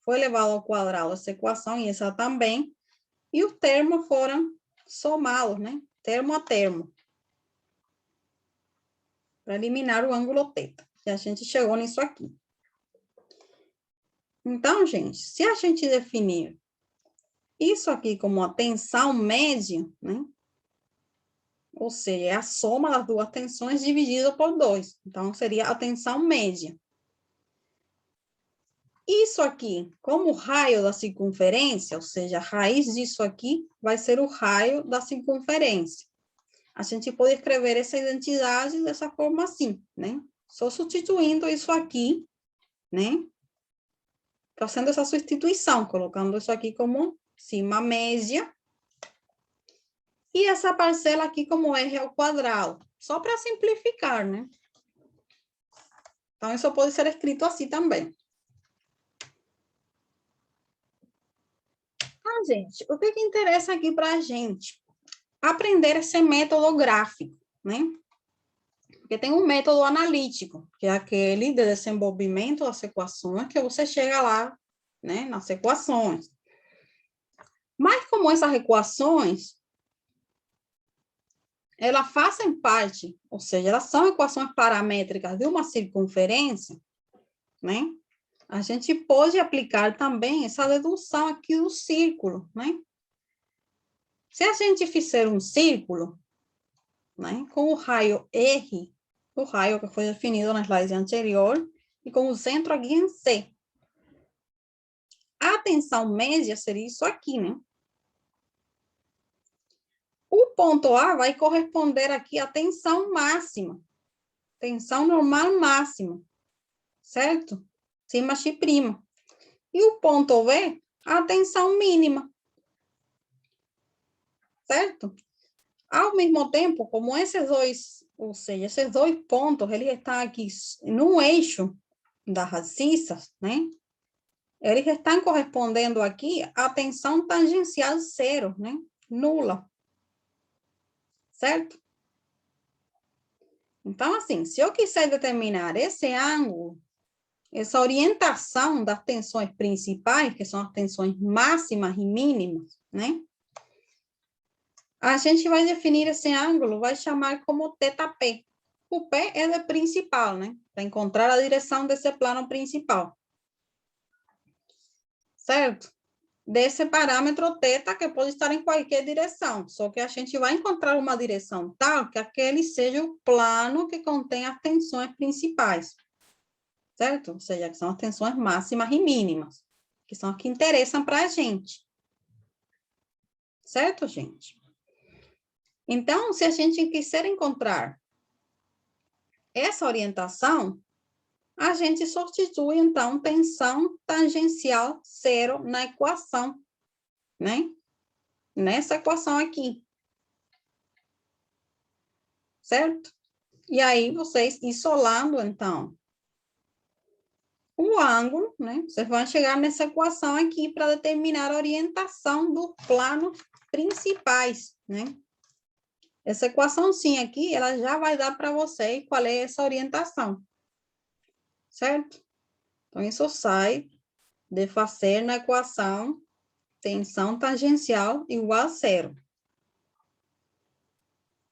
foi levado ao quadrado essa equação e essa também, e os termos foram somados, né? Termo a termo, para eliminar o ângulo θ. E a gente chegou nisso aqui. Então, gente, se a gente definir isso aqui como a tensão média, né? Ou seja, é a soma das duas tensões dividida por 2. Então, seria a tensão média. Isso aqui, como raio da circunferência, ou seja, a raiz disso aqui vai ser o raio da circunferência. A gente pode escrever essa identidade dessa forma assim, né? Só substituindo isso aqui, né? Fazendo essa substituição, colocando isso aqui como cima média. E essa parcela aqui como r ao quadrado. Só para simplificar, né? Então, isso pode ser escrito assim também. Então, gente, o que interessa aqui para a gente? Aprender esse método gráfico, né? Porque tem um método analítico, que é aquele de desenvolvimento das equações, que você chega lá, né, nas equações. Mas como essas equações, elas fazem parte, ou seja, elas são equações paramétricas de uma circunferência, né? A gente pode aplicar também essa dedução aqui do círculo, né? Se a gente fizer um círculo, né, com o raio R, o raio que foi definido na slide anterior, e com o centro aqui em C. A tensão média seria isso aqui, né? O ponto A vai corresponder aqui à tensão máxima, tensão normal máxima, certo? Cima X'. E o ponto B, a tensão mínima, certo? Ao mesmo tempo, como esses dois, ou seja, esses dois pontos, eles estão aqui no eixo das abscissas, né? Eles estão correspondendo aqui à tensão tangencial zero, né? Nula. Certo? Então, assim, se eu quiser determinar esse ângulo, essa orientação das tensões principais, que são as tensões máximas e mínimas, né? A gente vai definir esse ângulo, vai chamar como θP. O P é de principal, né? Para encontrar a direção desse plano principal. Certo? Desse parâmetro θ, que pode estar em qualquer direção, só que a gente vai encontrar uma direção tal que aquele seja o plano que contém as tensões principais, certo? Ou seja, que são as tensões máximas e mínimas, que são as que interessam para a gente. Certo, gente? Então, se a gente quiser encontrar essa orientação, a gente substitui, então, tensão tangencial zero na equação, né? Nessa equação aqui. Certo? E aí, vocês isolando, então, o ângulo, né? Vocês vão chegar nessa equação aqui para determinar a orientação dos planos principais, né? Essa equaçãozinha aqui, ela já vai dar para vocês qual é essa orientação. Certo? Então, isso sai de fazer na equação tensão tangencial igual a zero.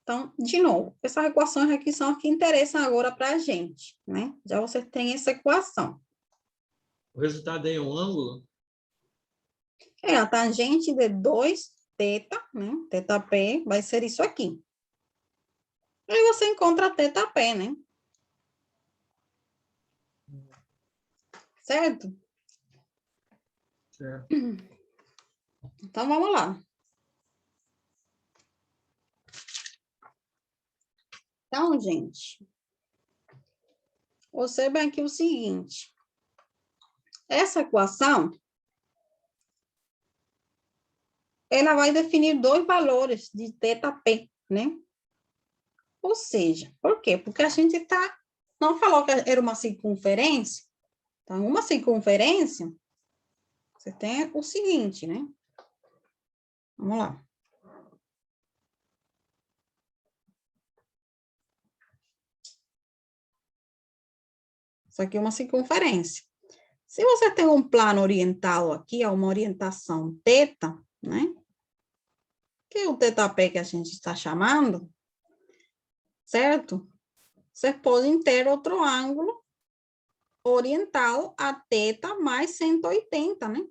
Então, de novo, essas equações aqui são as que interessam agora para a gente, né? Já você tem essa equação. O resultado aí é um ângulo? É, a tangente de 2θ, né? θP, vai ser isso aqui. Aí você encontra θP, né? Certo? Certo. Então, vamos lá. Então, gente, observem aqui o seguinte. Essa equação, ela vai definir dois valores de θp, né? Ou seja, por quê? Porque a gente não falou que era uma circunferência. Então, uma circunferência, você tem o seguinte, né? Vamos lá. Isso aqui é uma circunferência. Se você tem um plano orientado aqui, é uma orientação θ, né? Que é o θp que a gente está chamando, certo? Você pode ter outro ângulo orientado a θ mais 180, né?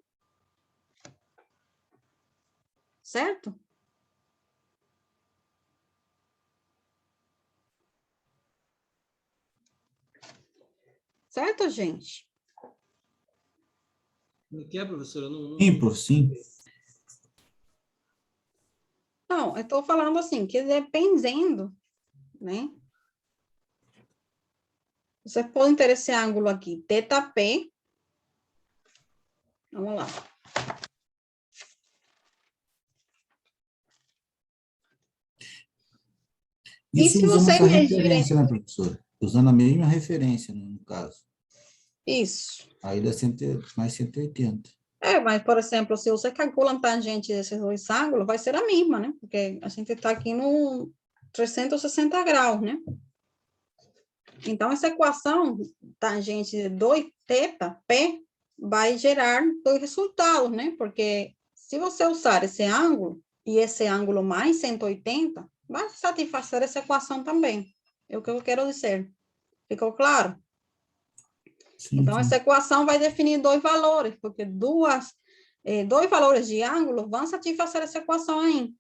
Certo? Certo, gente? Não quer, professora? Sim, prof, sim. Não, eu estou falando assim, que dependendo, né? Você pode ter esse ângulo aqui, θp. Vamos lá. E Isso se usando você essa medir... referência, né, professora? Usando a mesma referência, no caso. Isso. Aí dá mais 180. Mas, por exemplo, se você calcula a tangente desses dois ângulos, vai ser a mesma, né? Porque a gente está aqui no 360 graus, né? Então, essa equação, tangente de 2θp, vai gerar dois resultados, né? Porque se você usar esse ângulo e esse ângulo mais 180, vai satisfazer essa equação também. É o que eu quero dizer. Ficou claro? Sim, Então, sim. essa equação vai definir dois valores, porque dois valores de ângulo vão satisfazer essa equação aí.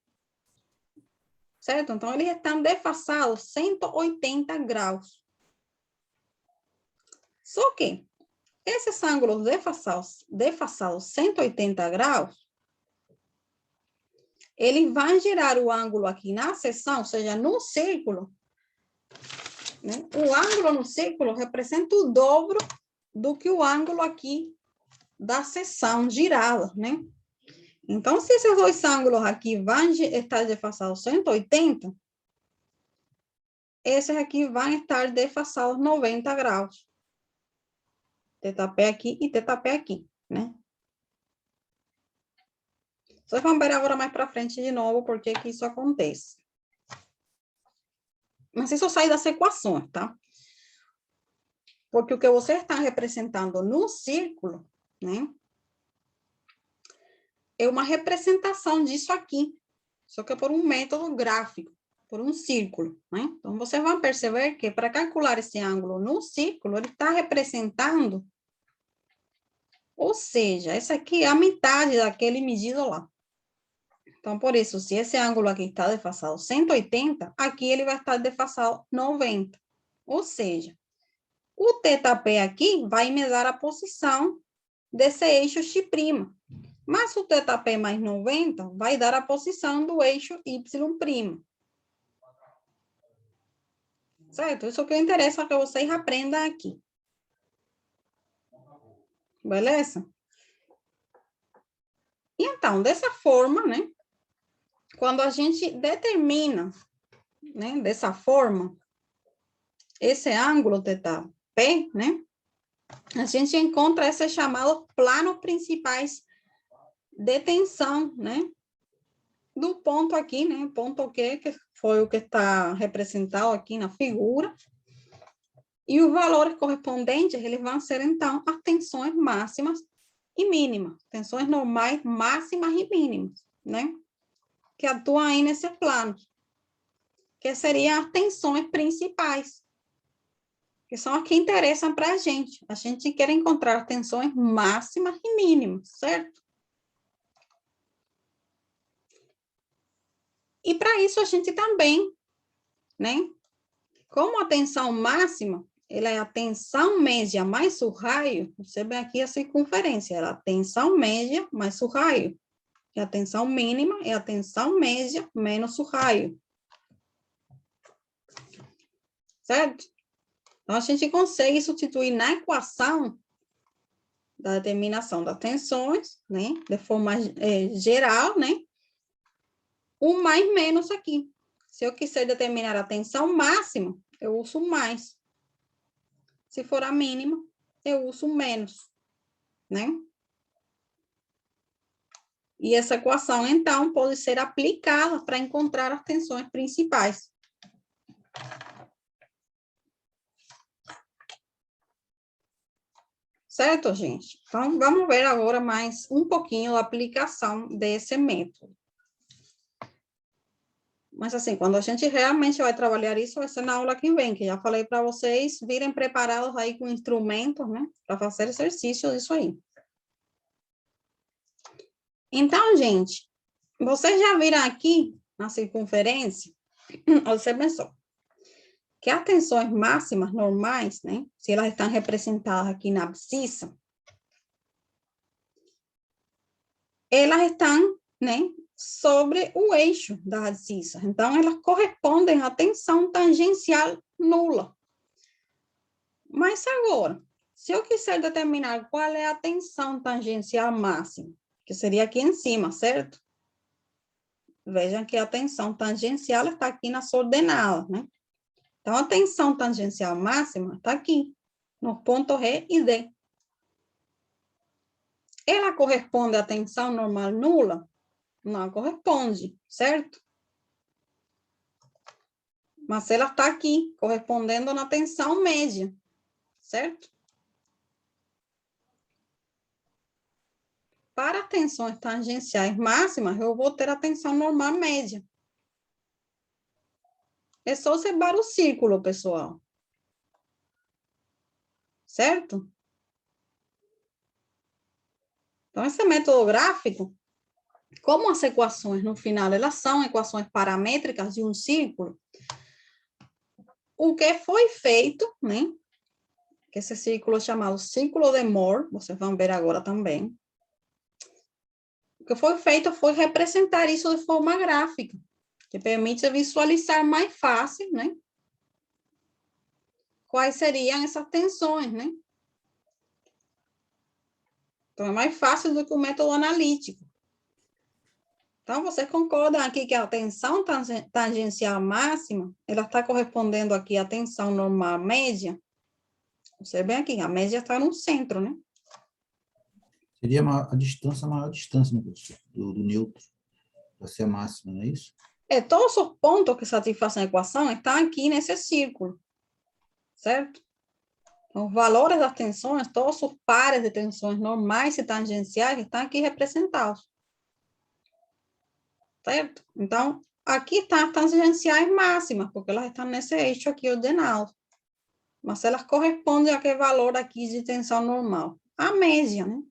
Certo? Então, eles estão defasados 180 graus. Só que esses ângulos defasados 180 graus, ele vai gerar o ângulo aqui na seção, ou seja, no círculo, né? O ângulo no círculo representa o dobro do que o ângulo aqui da seção girada, né? Então, se esses dois ângulos aqui vão estar defasados 180, esses aqui vão estar defasados 90 graus. θp aqui e θp aqui, né? Vocês vão ver agora mais para frente de novo por que isso acontece. Mas isso sai das equações, tá? Porque o que você está representando no círculo, né? É uma representação disso aqui, só que por um método gráfico, por um círculo, né? Então, vocês vão perceber que para calcular esse ângulo no círculo, ele está representando, ou seja, essa aqui é a metade daquele medido lá. Então, por isso, se esse ângulo aqui está defasado 180, aqui ele vai estar defasado 90. Ou seja, o θp aqui vai me dar a posição desse eixo X'. Mas o θp mais 90 vai dar a posição do eixo Y'. Certo? Isso que interessa que vocês aprendam aqui. Beleza? E então, dessa forma, né? Quando a gente determina, né? Dessa forma, esse ângulo θp, né? A gente encontra esses chamados planos principais de tensão, né? Do ponto aqui, né? Ponto Q, que foi o que está representado aqui na figura. E os valores correspondentes, eles vão ser, então, as tensões máximas e mínimas. Tensões normais, máximas e mínimas, né? Que atuam aí nesse plano. Que seriam as tensões principais. Que são as que interessam para a gente. A gente quer encontrar tensões máximas e mínimas, certo? E para isso a gente também, né? Como a tensão máxima, ela é a tensão média mais o raio, você vê aqui a circunferência, ela é a tensão média mais o raio. E a tensão mínima é a tensão média menos o raio. Certo? Então, a gente consegue substituir na equação da determinação das tensões, né? De forma geral, né? O mais menos aqui. Se eu quiser determinar a tensão máxima, eu uso mais. Se for a mínima, eu uso menos, né? E essa equação, então, pode ser aplicada para encontrar as tensões principais. Certo, gente? Então, vamos ver agora mais um pouquinho a aplicação desse método. Mas, assim, quando a gente realmente vai trabalhar isso, vai ser na aula que vem, que já falei para vocês virem preparados aí com instrumentos, né? Para fazer exercícios disso aí. Então, gente, vocês já viram aqui na circunferência, você pensou, que as tensões máximas normais, né? Se elas estão representadas aqui na abscissa, elas estão, né? Sobre o eixo da abscissa. Então, elas correspondem à tensão tangencial nula. Mas agora, se eu quiser determinar qual é a tensão tangencial máxima, que seria aqui em cima, certo? Vejam que a tensão tangencial está aqui nas ordenadas, né? Então, a tensão tangencial máxima está aqui, no ponto R e D. Ela corresponde à tensão normal nula? Não corresponde, certo? Mas ela está aqui, correspondendo na tensão média, certo? Para tensões tangenciais máximas, eu vou ter a tensão normal média. É só observar o círculo, pessoal. Certo? Então, esse método gráfico, como as equações, no final, elas são equações paramétricas de um círculo, o que foi feito, né? Que esse círculo é chamado círculo de Moore, vocês vão ver agora também. O que foi feito foi representar isso de forma gráfica, que permite visualizar mais fácil, né? Quais seriam essas tensões, né? Então, é mais fácil do que o método analítico. Então, vocês concordam aqui que a tensão tangencial máxima, ela está correspondendo aqui à tensão normal média? Você vê aqui, a média está no centro, né? Seria a distância, a maior distância, né, professor? Do neutro, para ser a máxima, não é isso? Todos os pontos que satisfazem a equação estão aqui nesse círculo, certo? Os valores das tensões, todos os pares de tensões normais e tangenciais estão aqui representados. Certo? Então, aqui estão as tangenciais máximas, porque elas estão nesse eixo aqui ordenado. Mas elas correspondem a que valor aqui de tensão normal? A média, né?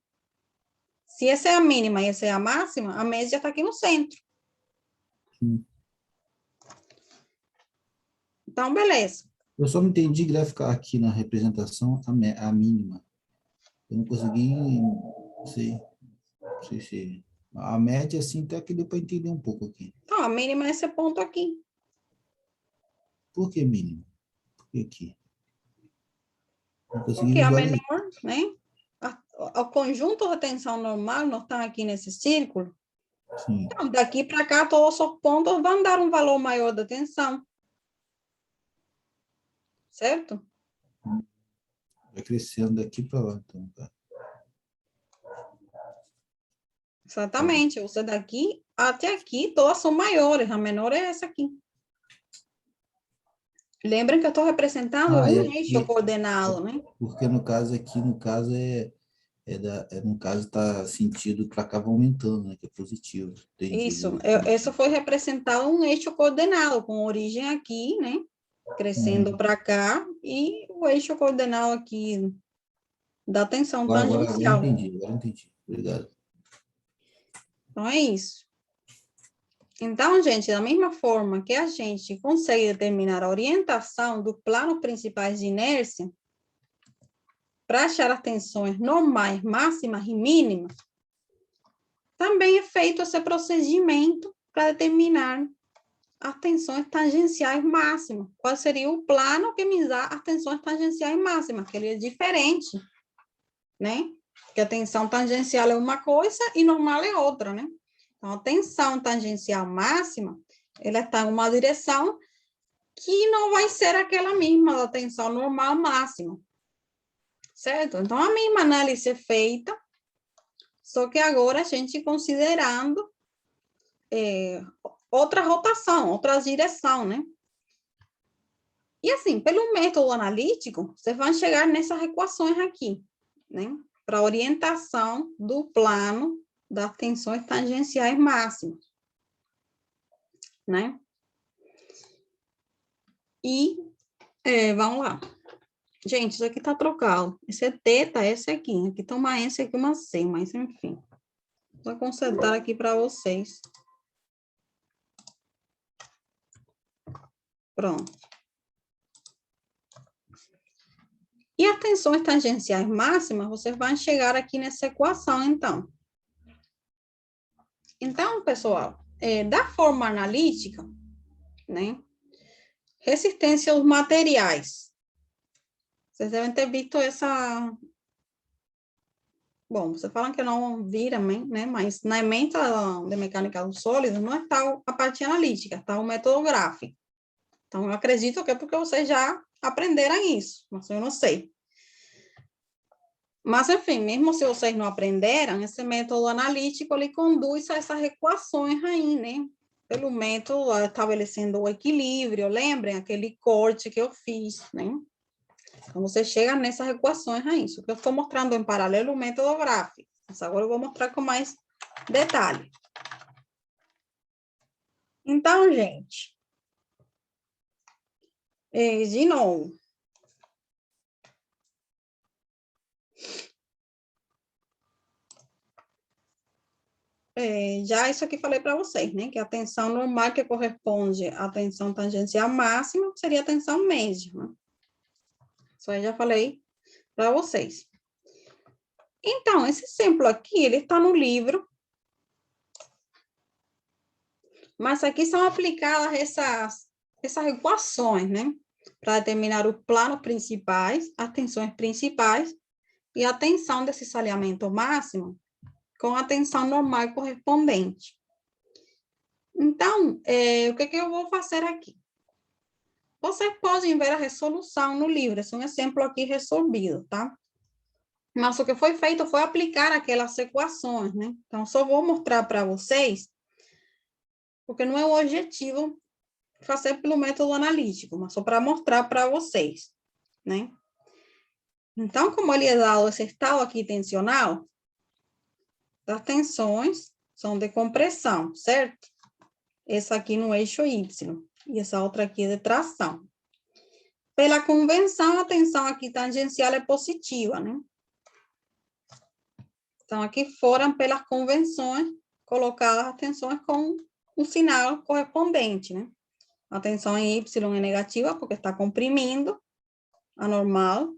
Se essa é a mínima e essa é a máxima, a média está aqui no centro. Sim. Então, beleza. Eu só não entendi graficar aqui na representação a mínima. Eu não consegui, não sei se... A média, assim, até que deu para entender um pouco aqui. Então, a mínima é esse ponto aqui. Por que mínima? Por que aqui? Não consegui Porque a visualizar. menor, né? O conjunto de tensão normal não está aqui nesse círculo. Sim. Então, daqui para cá, todos os pontos vão dar um valor maior da tensão. Certo? Vai crescendo daqui para lá, então, tá? Exatamente. Você daqui até aqui, todas são maiores. A menor é essa aqui. Lembra que eu estou representando um eixo coordenado, né? Porque no caso aqui, no caso no caso está sentido para cá, vai aumentando, né? Que é positivo. Entendi. Isso. Isso foi representado um eixo coordenado, com origem aqui, né? Crescendo para cá, e o eixo coordenado aqui da tensão tangencial. Agora entendi. Obrigado. Então, é isso. Então, gente, da mesma forma que a gente consegue determinar a orientação do plano principais de inércia para achar as tensões normais, máximas e mínimas, também é feito esse procedimento para determinar as tensões tangenciais máximas. Qual seria o plano que me dá as tensões tangenciais máximas? Que ele é diferente, né? Porque a tensão tangencial é uma coisa e normal é outra, né? Então, a tensão tangencial máxima, ela está em uma direção que não vai ser aquela mesma da tensão normal máxima. Certo? Então, a mesma análise é feita, só que agora a gente considerando outra rotação, outra direção, né? E assim, pelo método analítico, vocês vão chegar nessas equações aqui, né? Para orientação do plano das tensões tangenciais máximas, né? E, vamos lá. Gente, isso aqui tá trocado. Esse é teta, esse aqui. Aqui tá uma S, aqui uma C, mas enfim. Vou consertar aqui para vocês. Pronto. E as tensões tangenciais máximas, vocês vão chegar aqui nessa equação, então. Então, pessoal, da forma analítica, né? Resistência aos materiais. Vocês devem ter visto essa... Bom, vocês falam que não vira, né? Mas na ementa de mecânica dos sólidos não está a parte analítica, está o método gráfico. Então, eu acredito que é porque vocês já aprenderam isso, mas eu não sei. Mas, enfim, mesmo se vocês não aprenderam, esse método analítico, ele conduz a essas equações aí, né? Pelo método, estabelecendo o equilíbrio, lembrem aquele corte que eu fiz, né? Então, você chega nessas equações aí. Isso que eu estou mostrando em paralelo o método gráfico. Mas agora eu vou mostrar com mais detalhe. Então, gente, de novo. Já isso aqui falei para vocês, né? Que a tensão normal que corresponde à tensão tangencial máxima seria a tensão média, né? Isso aí já falei para vocês. Então, esse exemplo aqui, ele está no livro. Mas aqui são aplicadas essas equações, né? Para determinar o plano principais, as tensões principais e a tensão desse salhamento máximo com a tensão normal correspondente. Então, o que eu vou fazer aqui? Vocês podem ver a resolução no livro, esse é um exemplo aqui resolvido, tá? Mas o que foi feito foi aplicar aquelas equações, né? Então, só vou mostrar para vocês, porque não é o objetivo fazer pelo método analítico, mas só para mostrar para vocês, né? Então, como ele é dado esse estado aqui tensional, as tensões são de compressão, certo? Essa aqui no eixo Y, e essa outra aqui é de tração. Pela convenção, a tensão aqui tangencial é positiva, né? Então, aqui foram pelas convenções colocadas as tensões com um sinal correspondente, né? A tensão em Y é negativa, porque está comprimindo, a normal.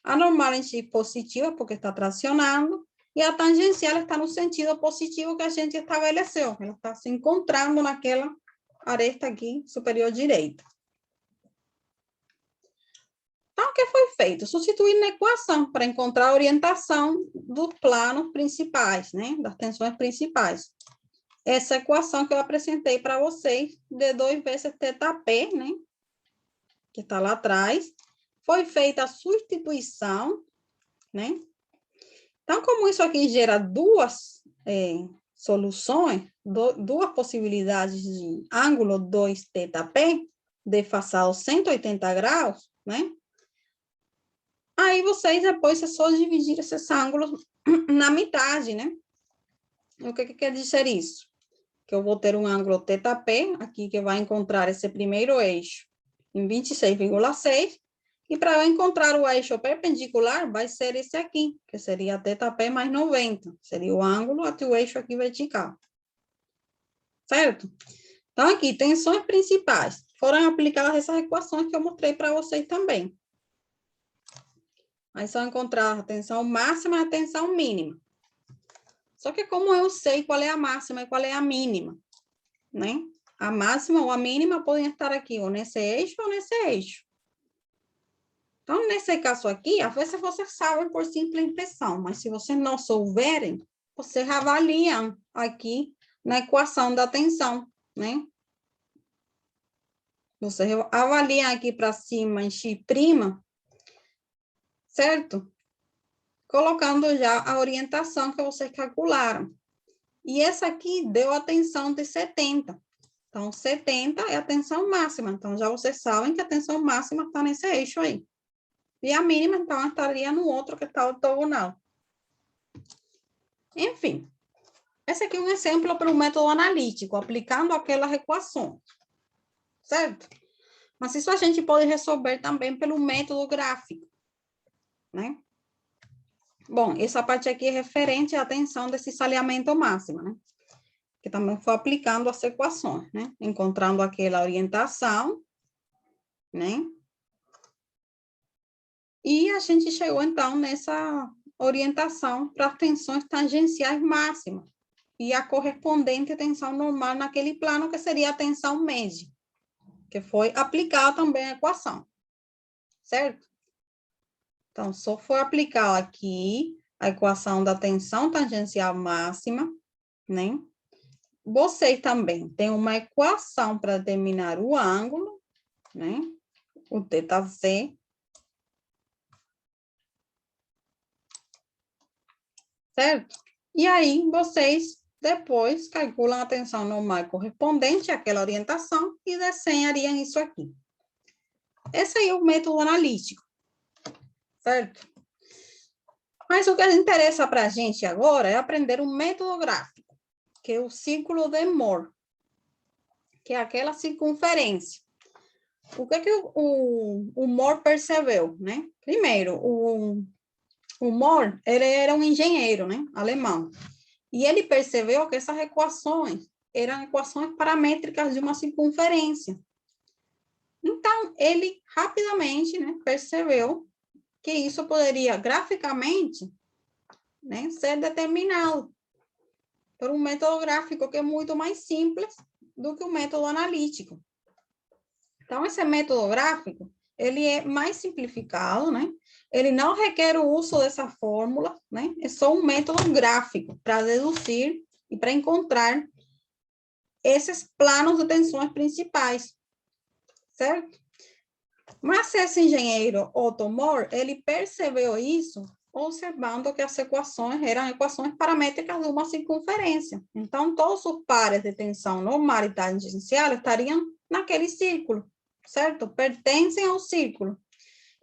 A normal em X positiva, porque está tracionando. E a tangencial está no sentido positivo que a gente estabeleceu. Ela está se encontrando naquela aresta aqui, superior direita. Então, o que foi feito? Substituir na equação para encontrar a orientação dos planos principais, né? Das tensões principais. Essa equação que eu apresentei para vocês, de 2 vezes θP, né? Que está lá atrás. Foi feita a substituição, né? Então, como isso aqui gera duas soluções, duas possibilidades de ângulo 2θP, defasado 180 graus, né? Aí, vocês depois é só dividir esses ângulos na metade, né? O que quer dizer isso? Que eu vou ter um ângulo θP, aqui que vai encontrar esse primeiro eixo em 26,6, e para eu encontrar o eixo perpendicular, vai ser esse aqui, que seria θP mais 90. Seria o ângulo até o eixo aqui vertical. Certo? Então, aqui, tensões principais. Foram aplicadas essas equações que eu mostrei para vocês também. Aí só encontrar a tensão máxima e a tensão mínima. Só que como eu sei qual é a máxima e qual é a mínima, né? A máxima ou a mínima podem estar aqui, ou nesse eixo ou nesse eixo. Então, nesse caso aqui, às vezes vocês sabem por simples impressão, mas se vocês não souberem, vocês avaliam aqui na equação da tensão, né? Você avalia aqui para cima em x', certo? Colocando já a orientação que vocês calcularam. E essa aqui deu a tensão de 70. Então, 70 é a tensão máxima. Então, já vocês sabem que a tensão máxima está nesse eixo aí. E a mínima, então, estaria no outro que está ortogonal. Enfim, esse aqui é um exemplo para o método analítico, aplicando aquelas equações. Certo? Mas isso a gente pode resolver também pelo método gráfico, né? Bom, essa parte aqui é referente à tensão desse salhamento máximo, né? Que também foi aplicando as equações, né? Encontrando aquela orientação, né? E a gente chegou, então, nessa orientação para as tensões tangenciais máximas e a correspondente tensão normal naquele plano, que seria a tensão média, que foi aplicada também a equação, certo? Então, só foi aplicar aqui a equação da tensão tangencial máxima, né? Vocês também têm uma equação para determinar o ângulo, né? O θz. Certo? E aí, vocês depois calculam a tensão normal correspondente àquela orientação e desenhariam isso aqui. Esse aí é o método analítico. Certo? Mas o que interessa para a gente agora é aprender o método gráfico, que é o círculo de Mohr, que é aquela circunferência. O que o Mohr percebeu, né? Primeiro, o Mohr, ele era um engenheiro, né? Alemão. E ele percebeu que essas equações eram equações paramétricas de uma circunferência. Então, ele rapidamente, né, percebeu que isso poderia, graficamente, né, ser determinado por um método gráfico que é muito mais simples do que o método analítico. Então, esse método gráfico, ele é mais simplificado, né? Ele não requer o uso dessa fórmula, né? É só um método gráfico para deduzir e para encontrar esses planos de tensões principais, certo? Mas esse engenheiro Otto Mohr, ele percebeu isso observando que as equações eram equações paramétricas de uma circunferência. Então, todos os pares de tensão normal e tangencial estariam naquele círculo, certo? Pertencem ao círculo.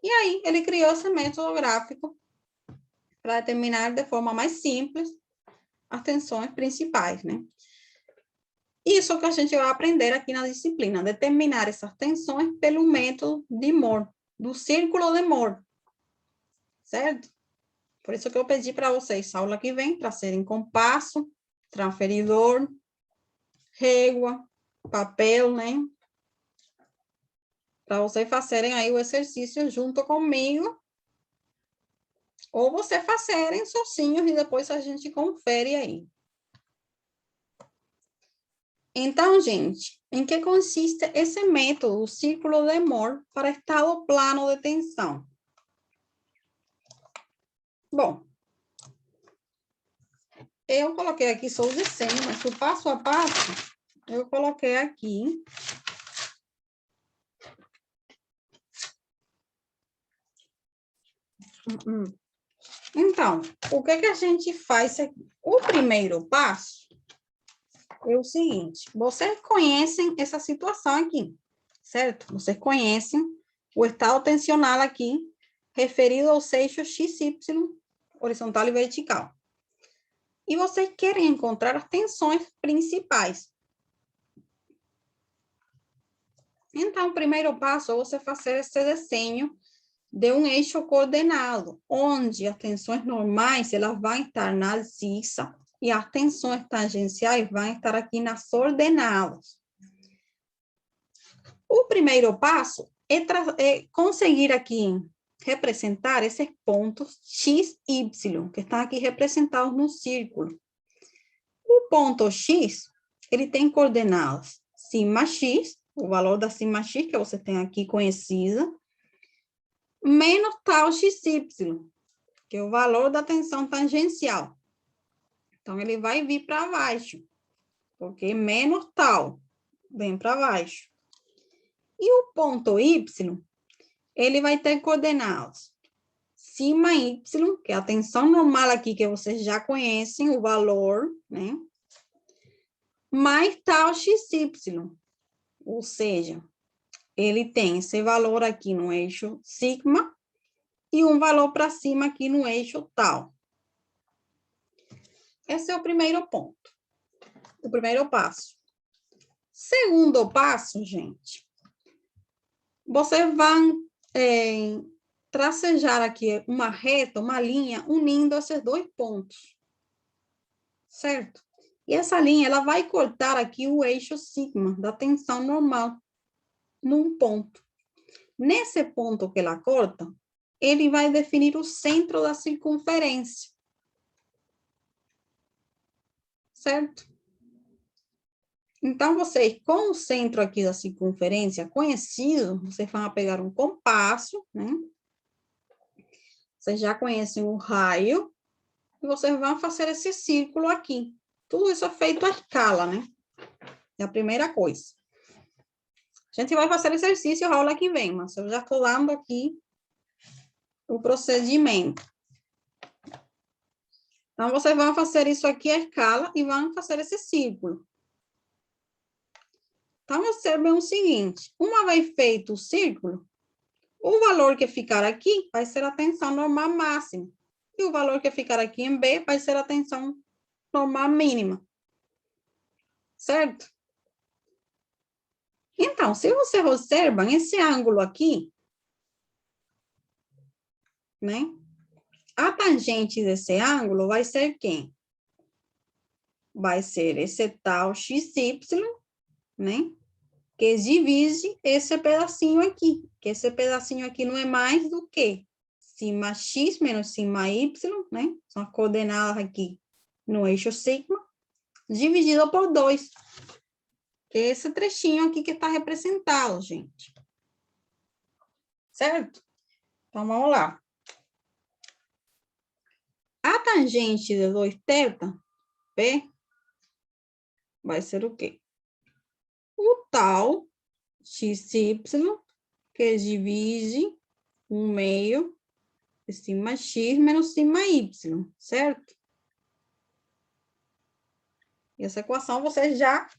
E aí, ele criou esse método gráfico para determinar de forma mais simples as tensões principais, né? Isso que a gente vai aprender aqui na disciplina, determinar essas tensões pelo método de Mohr, do círculo de Mohr, certo? Por isso que eu pedi para vocês, aula que vem, trazerem compasso, transferidor, régua, papel, né? Para vocês fazerem aí o exercício junto comigo, ou vocês fazerem sozinhos e depois a gente confere aí. Então, gente, em que consiste esse método, o círculo de Mohr, para estado plano de tensão? Bom, eu coloquei aqui só o desenho, mas o passo a passo, eu coloquei aqui. Então, o que a gente faz aqui? O primeiro passo é o seguinte, vocês conhecem essa situação aqui, certo? Vocês conhecem o estado tensional aqui, referido aos eixos x, y, horizontal e vertical. E vocês querem encontrar as tensões principais. Então, o primeiro passo é você fazer esse desenho de um eixo coordenado, onde as tensões normais elas vão estar na zixa e as tensões tangenciais vão estar aqui nas ordenadas. O primeiro passo é conseguir aqui representar esses pontos X, Y, que estão aqui representados no círculo. O ponto X, ele tem coordenadas cima X, o valor da cima X que você tem aqui conhecida, menos tal XY, que é o valor da tensão tangencial. Então, ele vai vir para baixo, porque menos tal, vem para baixo. E o ponto Y, ele vai ter coordenadas cima Y, que é a tensão normal aqui, que vocês já conhecem o valor, né? Mais tal XY, ou seja, ele tem esse valor aqui no eixo sigma e um valor para cima aqui no eixo tal. Esse é o primeiro ponto, o primeiro passo. Segundo passo, gente, vocês vão tracejar aqui uma reta, uma linha, unindo esses dois pontos, certo? E essa linha, ela vai cortar aqui o eixo sigma da tensão normal, num ponto. Nesse ponto que ela corta, ele vai definir o centro da circunferência, certo? Então, vocês, com o centro aqui da circunferência conhecido, vocês vão pegar um compasso, né? Vocês já conhecem o raio, e vocês vão fazer esse círculo aqui. Tudo isso é feito à escala, né? É a primeira coisa. A gente vai fazer exercício a aula que vem, mas eu já estou dando aqui o procedimento. Então, vocês vão fazer isso aqui à escala e vão fazer esse círculo. Então, observem o seguinte, uma vez feito o círculo, o valor que ficar aqui vai ser a tensão normal máxima. E o valor que ficar aqui em B vai ser a tensão normal mínima. Certo? Então, se vocês observam esse ângulo aqui, né? A tangente desse ângulo vai ser quem? Vai ser esse tal XY, né? Que divide esse pedacinho aqui. Que esse pedacinho aqui não é mais do que cima X menos cima Y, né? São as coordenadas aqui no eixo sigma, dividido por 2. Que é esse trechinho aqui que está representado, gente. Certo? Então, vamos lá. A tangente de 2θ, P, vai ser o quê? O tal XY, que divide 1/2 de cima X menos cima Y, certo? E essa equação vocês já,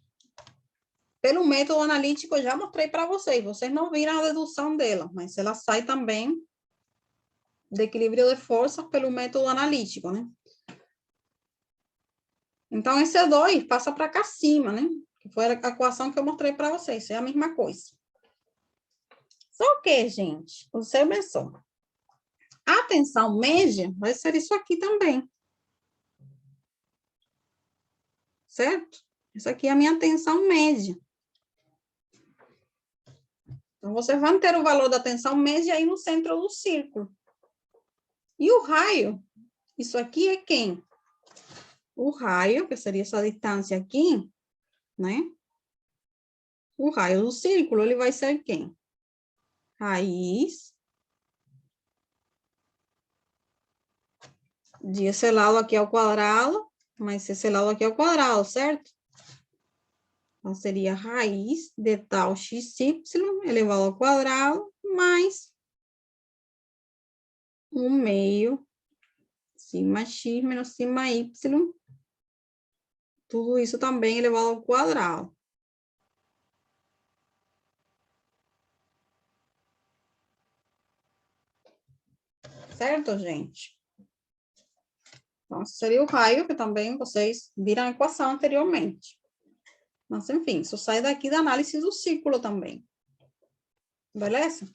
pelo método analítico, eu já mostrei para vocês. Vocês não viram a dedução dela, mas ela sai também de equilíbrio de forças pelo método analítico, né? Então, esse 2 passa para cá acima, né? Que foi a equação que eu mostrei para vocês. É a mesma coisa. Só que, gente, observem só. A tensão média vai ser isso aqui também. Certo? Isso aqui é a minha tensão média. Então, vocês vão ter o valor da tensão média aí no centro do círculo. E o raio, isso aqui é quem? O raio, que seria essa distância aqui, né? O raio do círculo, ele vai ser quem? Raiz de esse lado aqui ao quadrado, mas esse lado aqui ao quadrado, certo? Então, seria raiz de tal XY elevado ao quadrado, mais 1/2 cima X menos cima Y. Tudo isso também elevado ao quadrado. Certo, gente? Então, seria o raio, que também vocês viram a equação anteriormente. Mas, enfim, isso sai daqui da análise do círculo também. Beleza?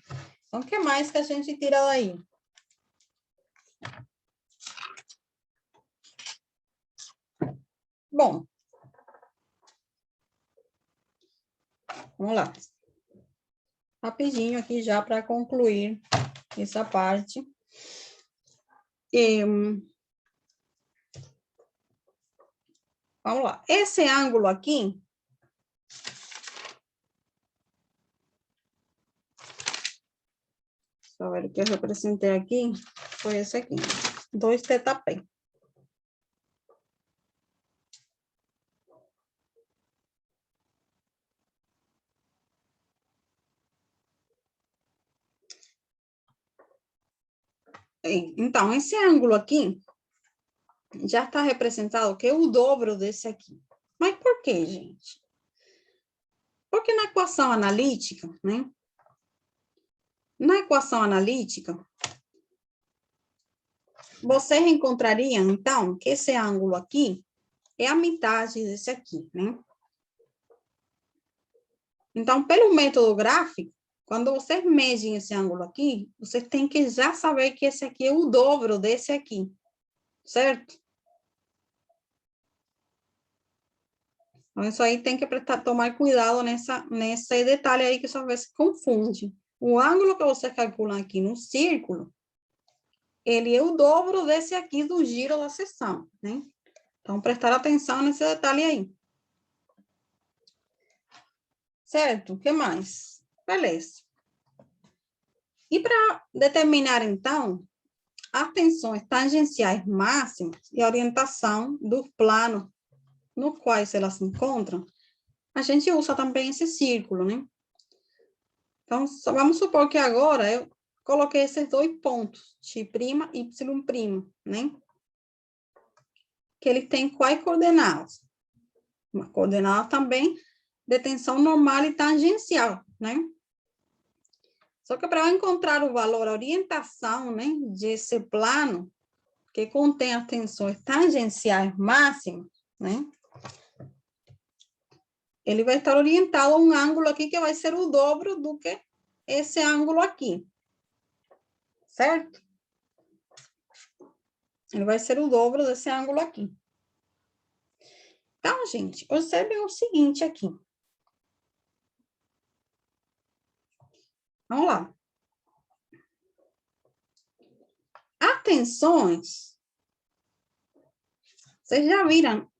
Então, o que mais que a gente tira daí? Bom. Vamos lá. rapidinho aqui já para concluir essa parte. Vamos lá. Esse ângulo aqui, só ver o que eu representei aqui, foi esse aqui, 2θp. Então, esse ângulo aqui já está representado, que é o dobro desse aqui. Mas por quê, gente? Porque na equação analítica, né? Na equação analítica, vocês encontrariam, então, que esse ângulo aqui é a metade desse aqui, né? Então, pelo método gráfico, quando vocês medem esse ângulo aqui, vocês têm que já saber que esse aqui é o dobro desse aqui, certo? Então, isso aí tem que tomar cuidado nesse detalhe aí que só vez se confunde. O ângulo que você calcula aqui no círculo, ele é o dobro desse aqui do giro da seção, né? Então, prestar atenção nesse detalhe aí. Certo? O que mais? Beleza. E para determinar, então, as tensões tangenciais máximas e a orientação do plano no quais elas se encontram, a gente usa também esse círculo, né? Então, vamos supor que agora eu coloquei esses dois pontos, X' e Y', né? Que ele tem quais coordenadas? Uma coordenada também de tensão normal e tangencial, né? Só que para eu encontrar o valor, a orientação, né, desse plano, que contém as tensões tangenciais máximas, né? Ele vai estar orientado a um ângulo aqui que vai ser o dobro do que esse ângulo aqui. Certo? Ele vai ser o dobro desse ângulo aqui. Então, gente, observem o seguinte aqui. Vamos lá. As tensões, vocês já viram,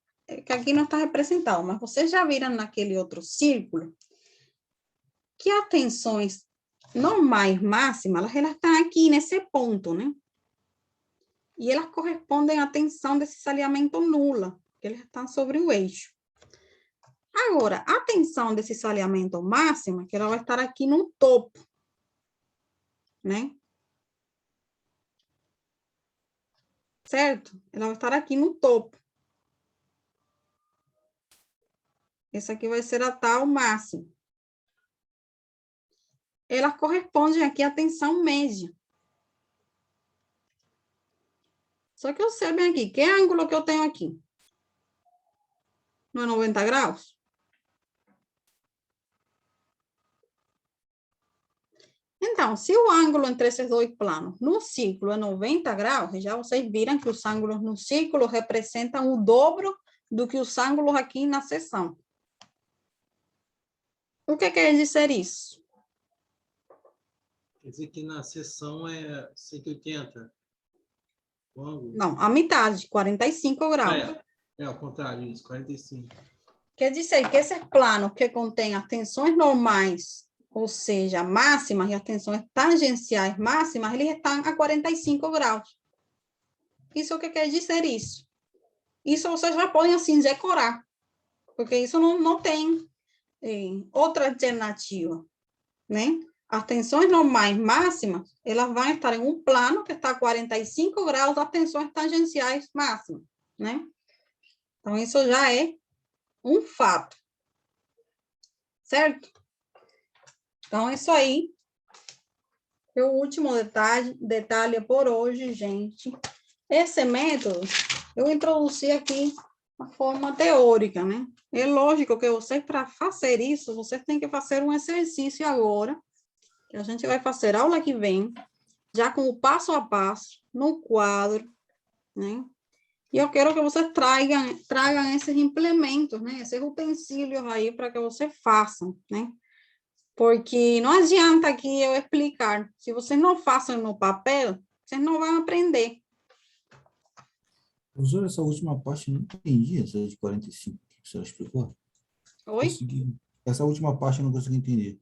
que aqui não está representado, mas vocês já viram naquele outro círculo, que as tensões normais máximas, elas estão aqui nesse ponto, né? E elas correspondem à tensão desse salhamento nula, que eles estão sobre o eixo. Agora, a tensão desse salhamento máxima, que ela vai estar aqui no topo, né? Certo? Ela vai estar aqui no topo. Essa aqui vai ser a tal máxima. Elas correspondem aqui à tensão média. Só que observem aqui, que ângulo que eu tenho aqui? Não é 90 graus? Então, se o ângulo entre esses dois planos no círculo é 90 graus, já vocês viram que os ângulos no círculo representam o dobro do que os ângulos aqui na seção. O que quer dizer isso? Quer dizer que na seção é 180? Não, a metade, 45 graus. É ao contrário, isso, 45. Quer dizer que esses planos que contêm as tensões normais, ou seja, máximas e as tensões tangenciais máximas, eles estão a 45 graus. Isso o que quer dizer isso? Isso vocês já podem, assim, decorar, porque isso não tem outra alternativa, né? As tensões normais máximas, elas vão estar em um plano que está a 45 graus das tensões tangenciais máximas, né? Então, isso já é um fato. Certo? Então, isso aí é o último detalhe por hoje, gente. Esse método, eu introduzi aqui uma forma teórica, né? É lógico que você, para fazer isso, você tem que fazer um exercício agora, que a gente vai fazer aula que vem, já com o passo a passo, no quadro, né? E eu quero que vocês tragam esses implementos, né? Esses utensílios aí para que vocês façam, né? Porque não adianta aqui eu explicar. Se vocês não façam no papel, vocês não vão aprender. Professor, essa última parte eu não entendi, essa de 45 que a senhora explicou. Oi? Essa última parte eu não consegui entender.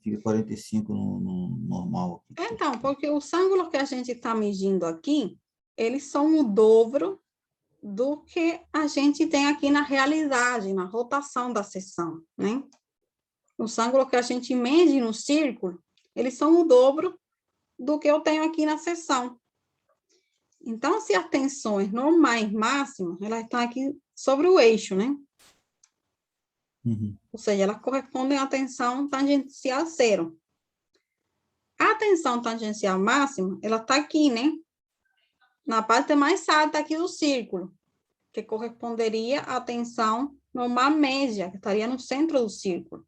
Fica 45 no normal. Então, porque os ângulos que a gente está medindo aqui, eles são o dobro do que a gente tem aqui na realidade, na rotação da seção, né? Os ângulos que a gente mede no círculo, eles são o dobro do que eu tenho aqui na seção. Então, se as tensões normais máximas, elas estão aqui sobre o eixo, né? Uhum. Ou seja, elas correspondem à tensão tangencial zero. A tensão tangencial máxima, ela está aqui, né? Na parte mais alta aqui do círculo, que corresponderia à tensão normal média, que estaria no centro do círculo.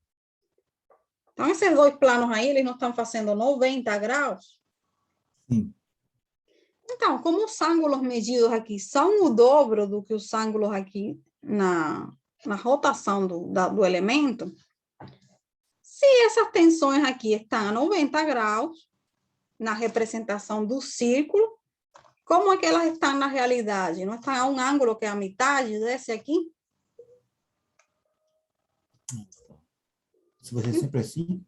Então, esses dois planos aí, eles não estão fazendo 90 graus? Sim. Então, como os ângulos medidos aqui são o dobro do que os ângulos aqui na rotação do elemento, se essas tensões aqui estão a 90 graus, na representação do círculo, como é que elas estão na realidade? Não está a um ângulo que é a metade desse aqui? Isso vai ser sempre assim?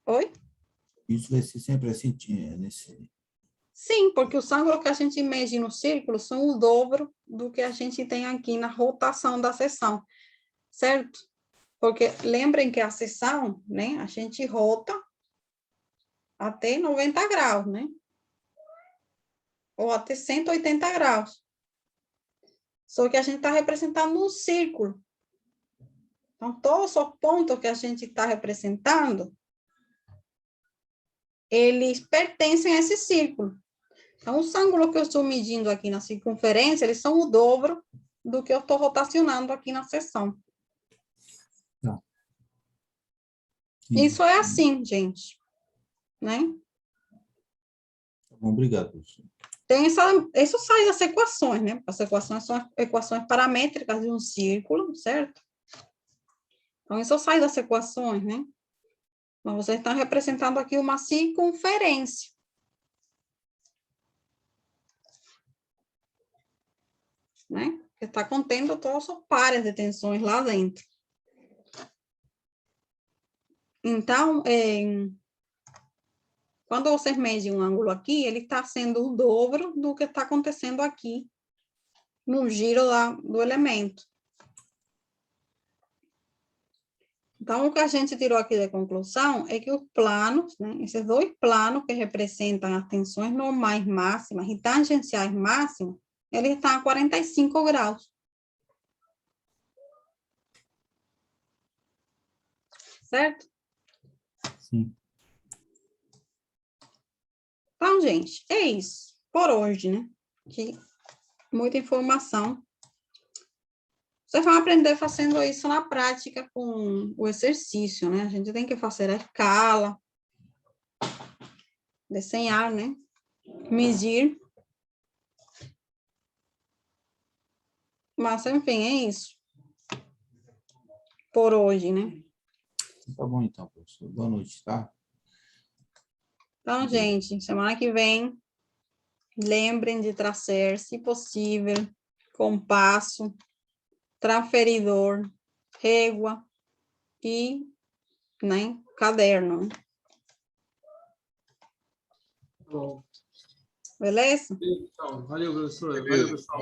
Oi? Isso vai ser sempre assim, nesse... Sim, porque os ângulos que a gente mede no círculo são o dobro do que a gente tem aqui na rotação da seção, certo? Porque lembrem que a seção, né, a gente rota até 90 graus, né? Ou até 180 graus. Só que a gente está representando um círculo. Então, todos os pontos que a gente está representando, eles pertencem a esse círculo. Então, os ângulos que eu estou medindo aqui na circunferência, eles são o dobro do que eu estou rotacionando aqui na seção. Tá. Isso é assim, gente. Né? Tá bom, obrigado, professor. Tem isso sai das equações, né? As equações são equações paramétricas de um círculo, certo? Então, isso sai das equações, né? Mas vocês estão representando aqui uma circunferência. Né? Que está contendo todos os pares de tensões lá dentro. Então, quando vocês medem um ângulo aqui, ele está sendo o dobro do que está acontecendo aqui no giro do elemento. Então, o que a gente tirou aqui da conclusão é que os planos, né, esses dois planos que representam as tensões normais máximas e tangenciais máximas, eles estão a 45 graus. Certo? Sim. Então, gente, é isso. Por hoje, né? Que muita informação. Vocês vão aprender fazendo isso na prática com o exercício, né? A gente tem que fazer a escala, desenhar, né? Medir. Mas, enfim, é isso. Por hoje, né? Tá bom, então, professor. Boa noite, tá? Então, gente, semana que vem, lembrem de trazer, se possível, compasso, transferidor, régua e, né, caderno. Né? Bom. Beleza? Então, valeu, professor. Valeu, pessoal.